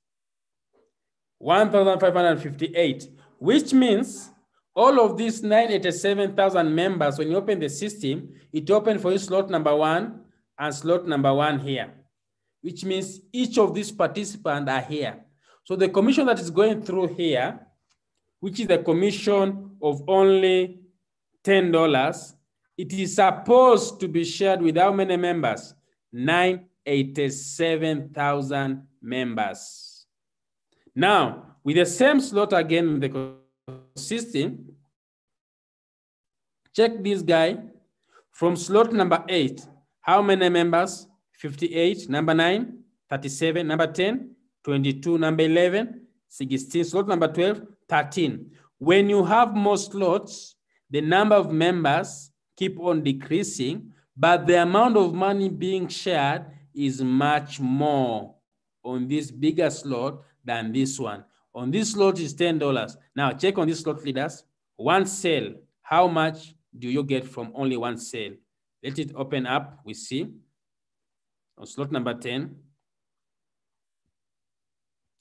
1,558, which means all of these 987,000 members, when you open the system, it opened for you slot number 1 and slot number 1 here, which means each of these participants are here. So the commission that is going through here, which is the commission of only $10, it is supposed to be shared with how many members? 987,000 members. Now, with the same slot again in the system, check this guy from slot number 8. How many members? 58. Number 9, 37. Number 10, 22. Number 11, 16. Slot number 12, 13. When you have more slots, the number of members keep on decreasing, but the amount of money being shared is much more on this bigger slot than this one. On this slot is $10. Now check on this slot leaders. One sale, how much do you get from only one sale? Let it open up, we see. On slot number 10,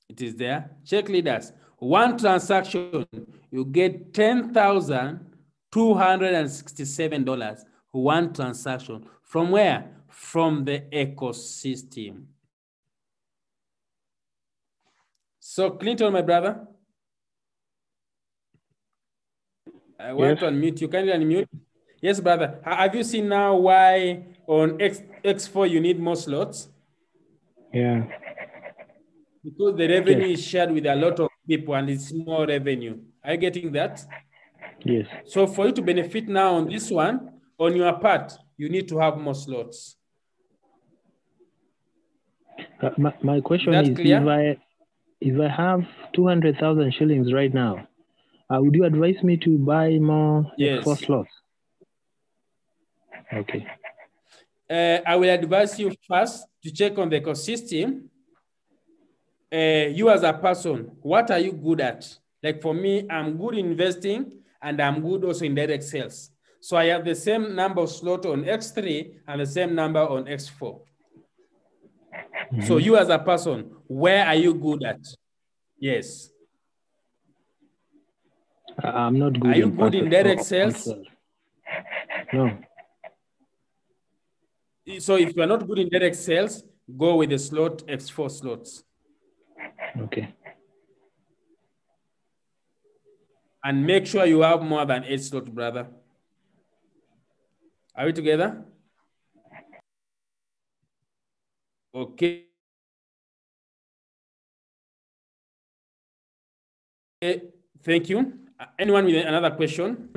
it is there. Check leaders. One transaction, you get $10,267. One transaction. From where? From the ecosystem. So Clinton, my brother, I want to unmute you. Can you unmute? Yes, brother. Have you seen now why on X4 you need more slots?
Yeah.
Because the revenue is shared with a lot of people and it's more revenue. Are you getting that?
Yes.
So for you to benefit now on this one, on your part, you need to have more slots.
My question is
clear?
if I have 200,000 shillings right now, would you advise me to buy more X4 slots? Okay.
I will advise you first to check on the ecosystem. You as a person, what are you good at? Like for me, I'm good in investing and I'm good also in direct sales. So I have the same number of slots on X3 and the same number on X4. So you as a person, where are you good at? Yes.
I'm not good.
Are you good in direct sales?
No.
So if you're not good in direct sales, go with the slot X4 slots.
Okay.
And make sure you have more than 8 slots, brother. Are we together? Okay. Thank you. Anyone with another question?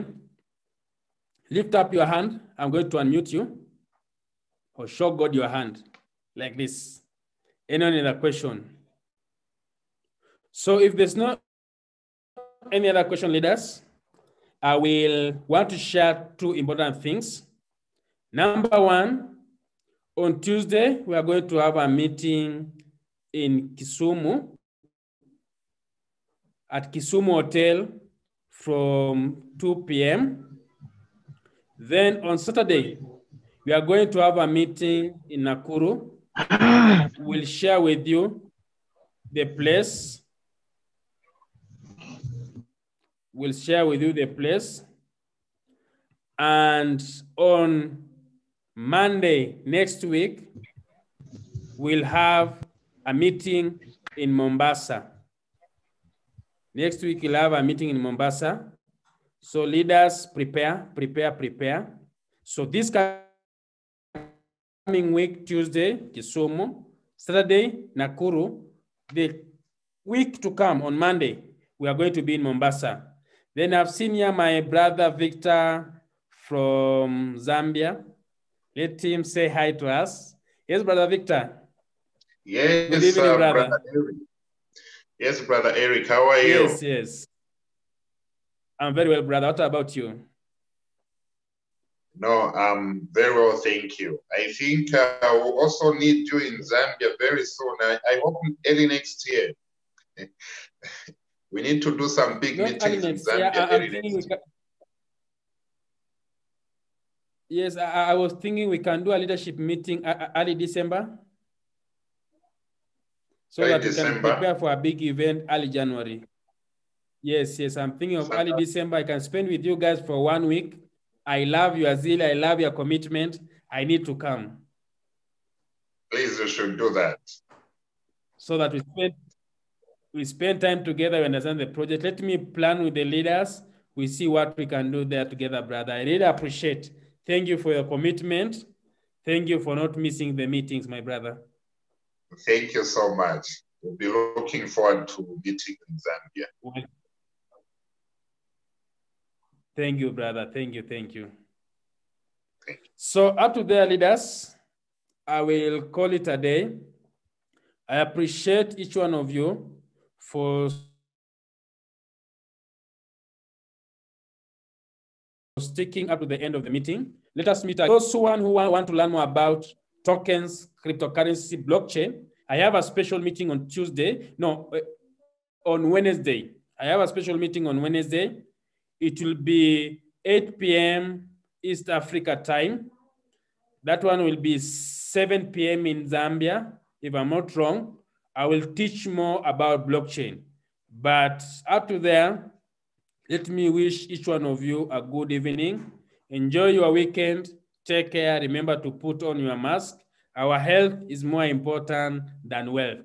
Lift up your hand. I'm going to unmute you. Or show God your hand like this. Anyone with a question? So if there's not any other question, leaders, I will want to share 2 important things. Number 1, on Tuesday, we are going to have a meeting in Kisumu, at Kisumu Hotel from 2 p.m. Then on Saturday, we are going to have a meeting in Nakuru. We'll share with you the place. We'll share with you the place. And on Monday next week, we'll have a meeting in Mombasa. Next week, we'll have a meeting in Mombasa. So leaders, prepare. So this coming week, Tuesday, Kisumu, Saturday, Nakuru. The week to come on Monday, we are going to be in Mombasa. Then I've seen here my brother Victor from Zambia. Let him say hi to us. Yes, Brother Victor.
Yes,
good evening, brother.
Eric. Yes, Brother Eric, how are you?
Yes, yes. I'm very well, brother. What about you?
No, I'm very well, thank you. I think we'll also need you in Zambia very soon. I hope early next year. We need to do some big meetings in Zambia early next year.
Yes, I was thinking we can do a leadership meeting early December. So
early
that we
December.
can prepare for a big event early January. Yes, yes, I'm thinking of early December. I can spend with you guys for 1 week. I love your zeal. I love your commitment. I need to come.
Please, you should do that.
So that we spend time together, we understand the project. Let me plan with the leaders. We see what we can do there together, brother. I really appreciate. Thank you for your commitment. Thank you for not missing the meetings, my brother.
Thank you so much. We'll be looking forward to meeting in Zambia.
Well, thank you, brother. Thank you, thank you.
Thank you.
So up to there, leaders, I will call it a day. I appreciate each one of you for sticking up to the end of the meeting. Let us meet those who want to learn more about tokens, cryptocurrency, blockchain. I have a special meeting on on Wednesday. I have a special meeting on Wednesday. It will be 8 p.m. East Africa time. That one will be 7 p.m. in Zambia. If I'm not wrong, I will teach more about blockchain. But up to there, let me wish each one of you a good evening. Enjoy your weekend. Take care. Remember to put on your mask. Our health is more important than wealth.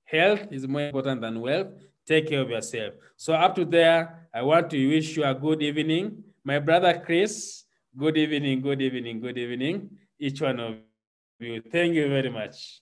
Health is more important than wealth. Take care of yourself. So up to there, I want to wish you a good evening. My brother Chris, good evening, good evening, good evening. Each one of you. Thank you very much.